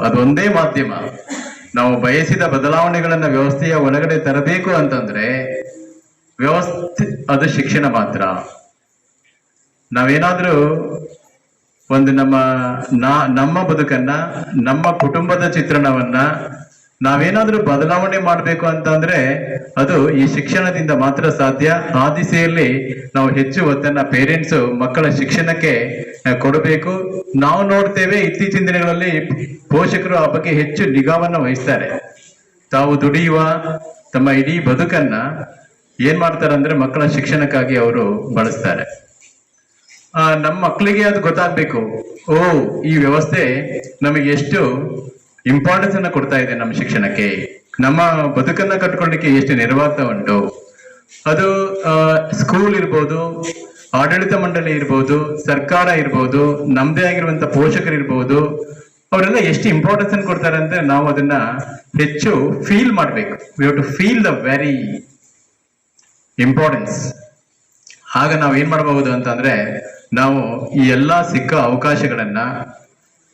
ಅದೊಂದೇ ಮಾಧ್ಯಮ. ನಾವು ಬಯಸಿದ ಬದಲಾವಣೆಗಳನ್ನ ವ್ಯವಸ್ಥೆಯ ಒಳಗಡೆ ತರಬೇಕು ಅಂತಂದ್ರೆ ವ್ಯವಸ್ಥೆ ಅದು ಶಿಕ್ಷಣ ಮಾತ್ರ. ನಾವೇನಾದ್ರೂ ಒಂದು ನಮ್ಮ ಬದುಕನ್ನ, ನಮ್ಮ ಕುಟುಂಬದ ಚಿತ್ರಣವನ್ನ ನಾವೇನಾದ್ರೂ ಬದಲಾವಣೆ ಮಾಡಬೇಕು ಅಂತಂದ್ರೆ ಅದು ಈ ಶಿಕ್ಷಣದಿಂದ ಮಾತ್ರ ಸಾಧ್ಯ. ಆ ದಿಸೆಯಲ್ಲಿ ನಾವು ಹೆಚ್ಚು ಒತ್ತನ್ನ ಪೇರೆಂಟ್ಸ್ ಮಕ್ಕಳ ಶಿಕ್ಷಣಕ್ಕೆ ಕೊಡಬೇಕು. ನಾವು ನೋಡ್ತೇವೆ ಇತ್ತೀಚಿನ ದಿನಗಳಲ್ಲಿ ಪೋಷಕರು ಆ ಬಗ್ಗೆ ಹೆಚ್ಚು ನಿಗಾವನ್ನ ವಹಿಸ್ತಾರೆ. ತಾವು ದುಡಿಯುವ ತಮ್ಮ ಇಡೀ ಬದುಕನ್ನ ಏನ್ ಮಾಡ್ತಾರೆ ಅಂದ್ರೆ ಮಕ್ಕಳ ಶಿಕ್ಷಣಕ್ಕಾಗಿ ಅವರು ಬಳಸ್ತಾರೆ. ನಮ್ಮ ಮಕ್ಕಳಿಗೆ ಅದು ಗೊತ್ತಾಗ್ಬೇಕು, ಓ ಈ ವ್ಯವಸ್ಥೆ ನಮಗೆ ಎಷ್ಟು ಇಂಪಾರ್ಟೆನ್ಸ್ ಅನ್ನ ಕೊಡ್ತಾ ಇದೆ, ನಮ್ಮ ಶಿಕ್ಷಣಕ್ಕೆ, ನಮ್ಮ ಬದುಕನ್ನ ಕಟ್ಕೊಳ್ಳಿಕ್ಕೆ ಎಷ್ಟು ನೆರವಾಗ್ತಾ ಉಂಟು. ಅದು ಸ್ಕೂಲ್ ಇರ್ಬೋದು, ಆಡಳಿತ ಮಂಡಳಿ ಇರ್ಬೋದು, ಸರ್ಕಾರ ಇರ್ಬೋದು, ನಮ್ದೇ ಆಗಿರುವಂತ ಪೋಷಕರು ಇರ್ಬೋದು, ಅವರೆಲ್ಲ ಎಷ್ಟು ಇಂಪಾರ್ಟೆನ್ಸ್ ಅನ್ನು ಕೊಡ್ತಾರೆ ಅಂದ್ರೆ ನಾವು ಅದನ್ನ ಹೆಚ್ಚು ಫೀಲ್ ಮಾಡ್ಬೇಕು. We have to feel the very importance. ಆಗ ನಾವು ಏನ್ ಮಾಡಬಹುದು ಅಂತಂದ್ರೆ ನಾವು ಈ ಎಲ್ಲಾ ಸಿಕ್ಕ ಅವಕಾಶಗಳನ್ನ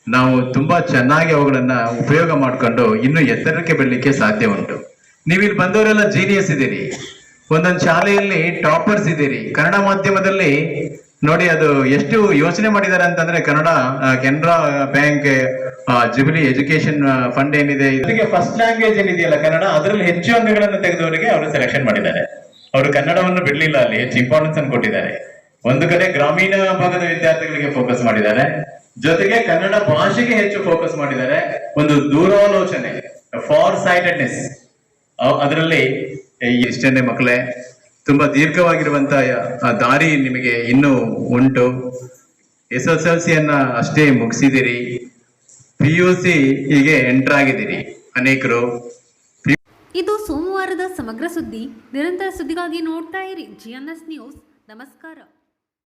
ನಾವು ತುಂಬಾ ಚೆನ್ನಾಗಿ ಅವುಗಳನ್ನ ಉಪಯೋಗ ಮಾಡ್ಕೊಂಡು ಇನ್ನು ಎತ್ತರಕ್ಕೆ ಬೆಳಲಿಕ್ಕೆ ಸಾಧ್ಯ ಉಂಟು. ನೀವಿಲ್ಲಿ ಬಂದವರೆಲ್ಲ ಜೀನಿಯಸ್ ಇದ್ದೀರಿ, ಒಂದೊಂದು ಶಾಲೆಯಲ್ಲಿ ಟಾಪರ್ಸ್ ಇದ್ದೀರಿ. ಕನ್ನಡ ಮಾಧ್ಯಮದಲ್ಲಿ ನೋಡಿ ಅದು ಎಷ್ಟು ಯೋಚನೆ ಮಾಡಿದ್ದಾರೆ ಅಂತಂದ್ರೆ Canara bank jubilee education fund ಏನಿದೆ, ಇದಕ್ಕೆ ಫಸ್ಟ್ ಲ್ಯಾಂಗ್ವೇಜ್ ಏನಿದೆಯಲ್ಲ ಕನ್ನಡ, ಅದರಲ್ಲಿ ಹೆಚ್ಚು ಅಂಕಗಳನ್ನು ತೆಗೆದವರಿಗೆ ಅವರು ಸೆಲೆಕ್ಷನ್ ಮಾಡಿದ್ದಾರೆ. ಅವರು ಕನ್ನಡವನ್ನು ಬಿಡ್ಲಿಲ್ಲ, ಅಲ್ಲಿ ಹೆಚ್ಚು ಇಂಪಾರ್ಟೆನ್ಸ್ ಅನ್ನು ಕೊಟ್ಟಿದ್ದಾರೆ. ಒಂದು ಕಡೆ ಗ್ರಾಮೀಣ ಭಾಗದ ವಿದ್ಯಾರ್ಥಿಗಳಿಗೆ ಫೋಕಸ್ ಮಾಡಿದ್ದಾರೆ, ಜೊತೆಗೆ ಕನ್ನಡ ಭಾಷೆಗೆ ಹೆಚ್ಚು ಫೋಕಸ್ ಮಾಡಿದ್ದಾರೆ. ಒಂದು ದೂರಾಲೋಚನೆ, ಫಾರ್ ಸೈಟೆಡ್ನೆಸ್ ಅದರಲ್ಲಿ ಇಷ್ಟೇ ಮಕ್ಕಳೇ. ತುಂಬಾ ದೀರ್ಘವಾಗಿರುವಂತ ದಾರಿ ನಿಮಗೆ ಇನ್ನೂ ಉಂಟು. SSLC ಅಷ್ಟೇ ಮುಗಿಸಿದಿರಿ, PUC ಹೀಗೆ ಎಂಟರ್ ಆಗಿದ್ದೀರಿ ಅನೇಕರು. ಇದು ಸೋಮವಾರದ ಸಮಗ್ರ ಸುದ್ದಿ. ನಿರಂತರ ಸುದ್ದಿಗಾಗಿ ನೋಡ್ತಾ ಇರಿ GNS ನ್ಯೂಸ್. ನಮಸ್ಕಾರ.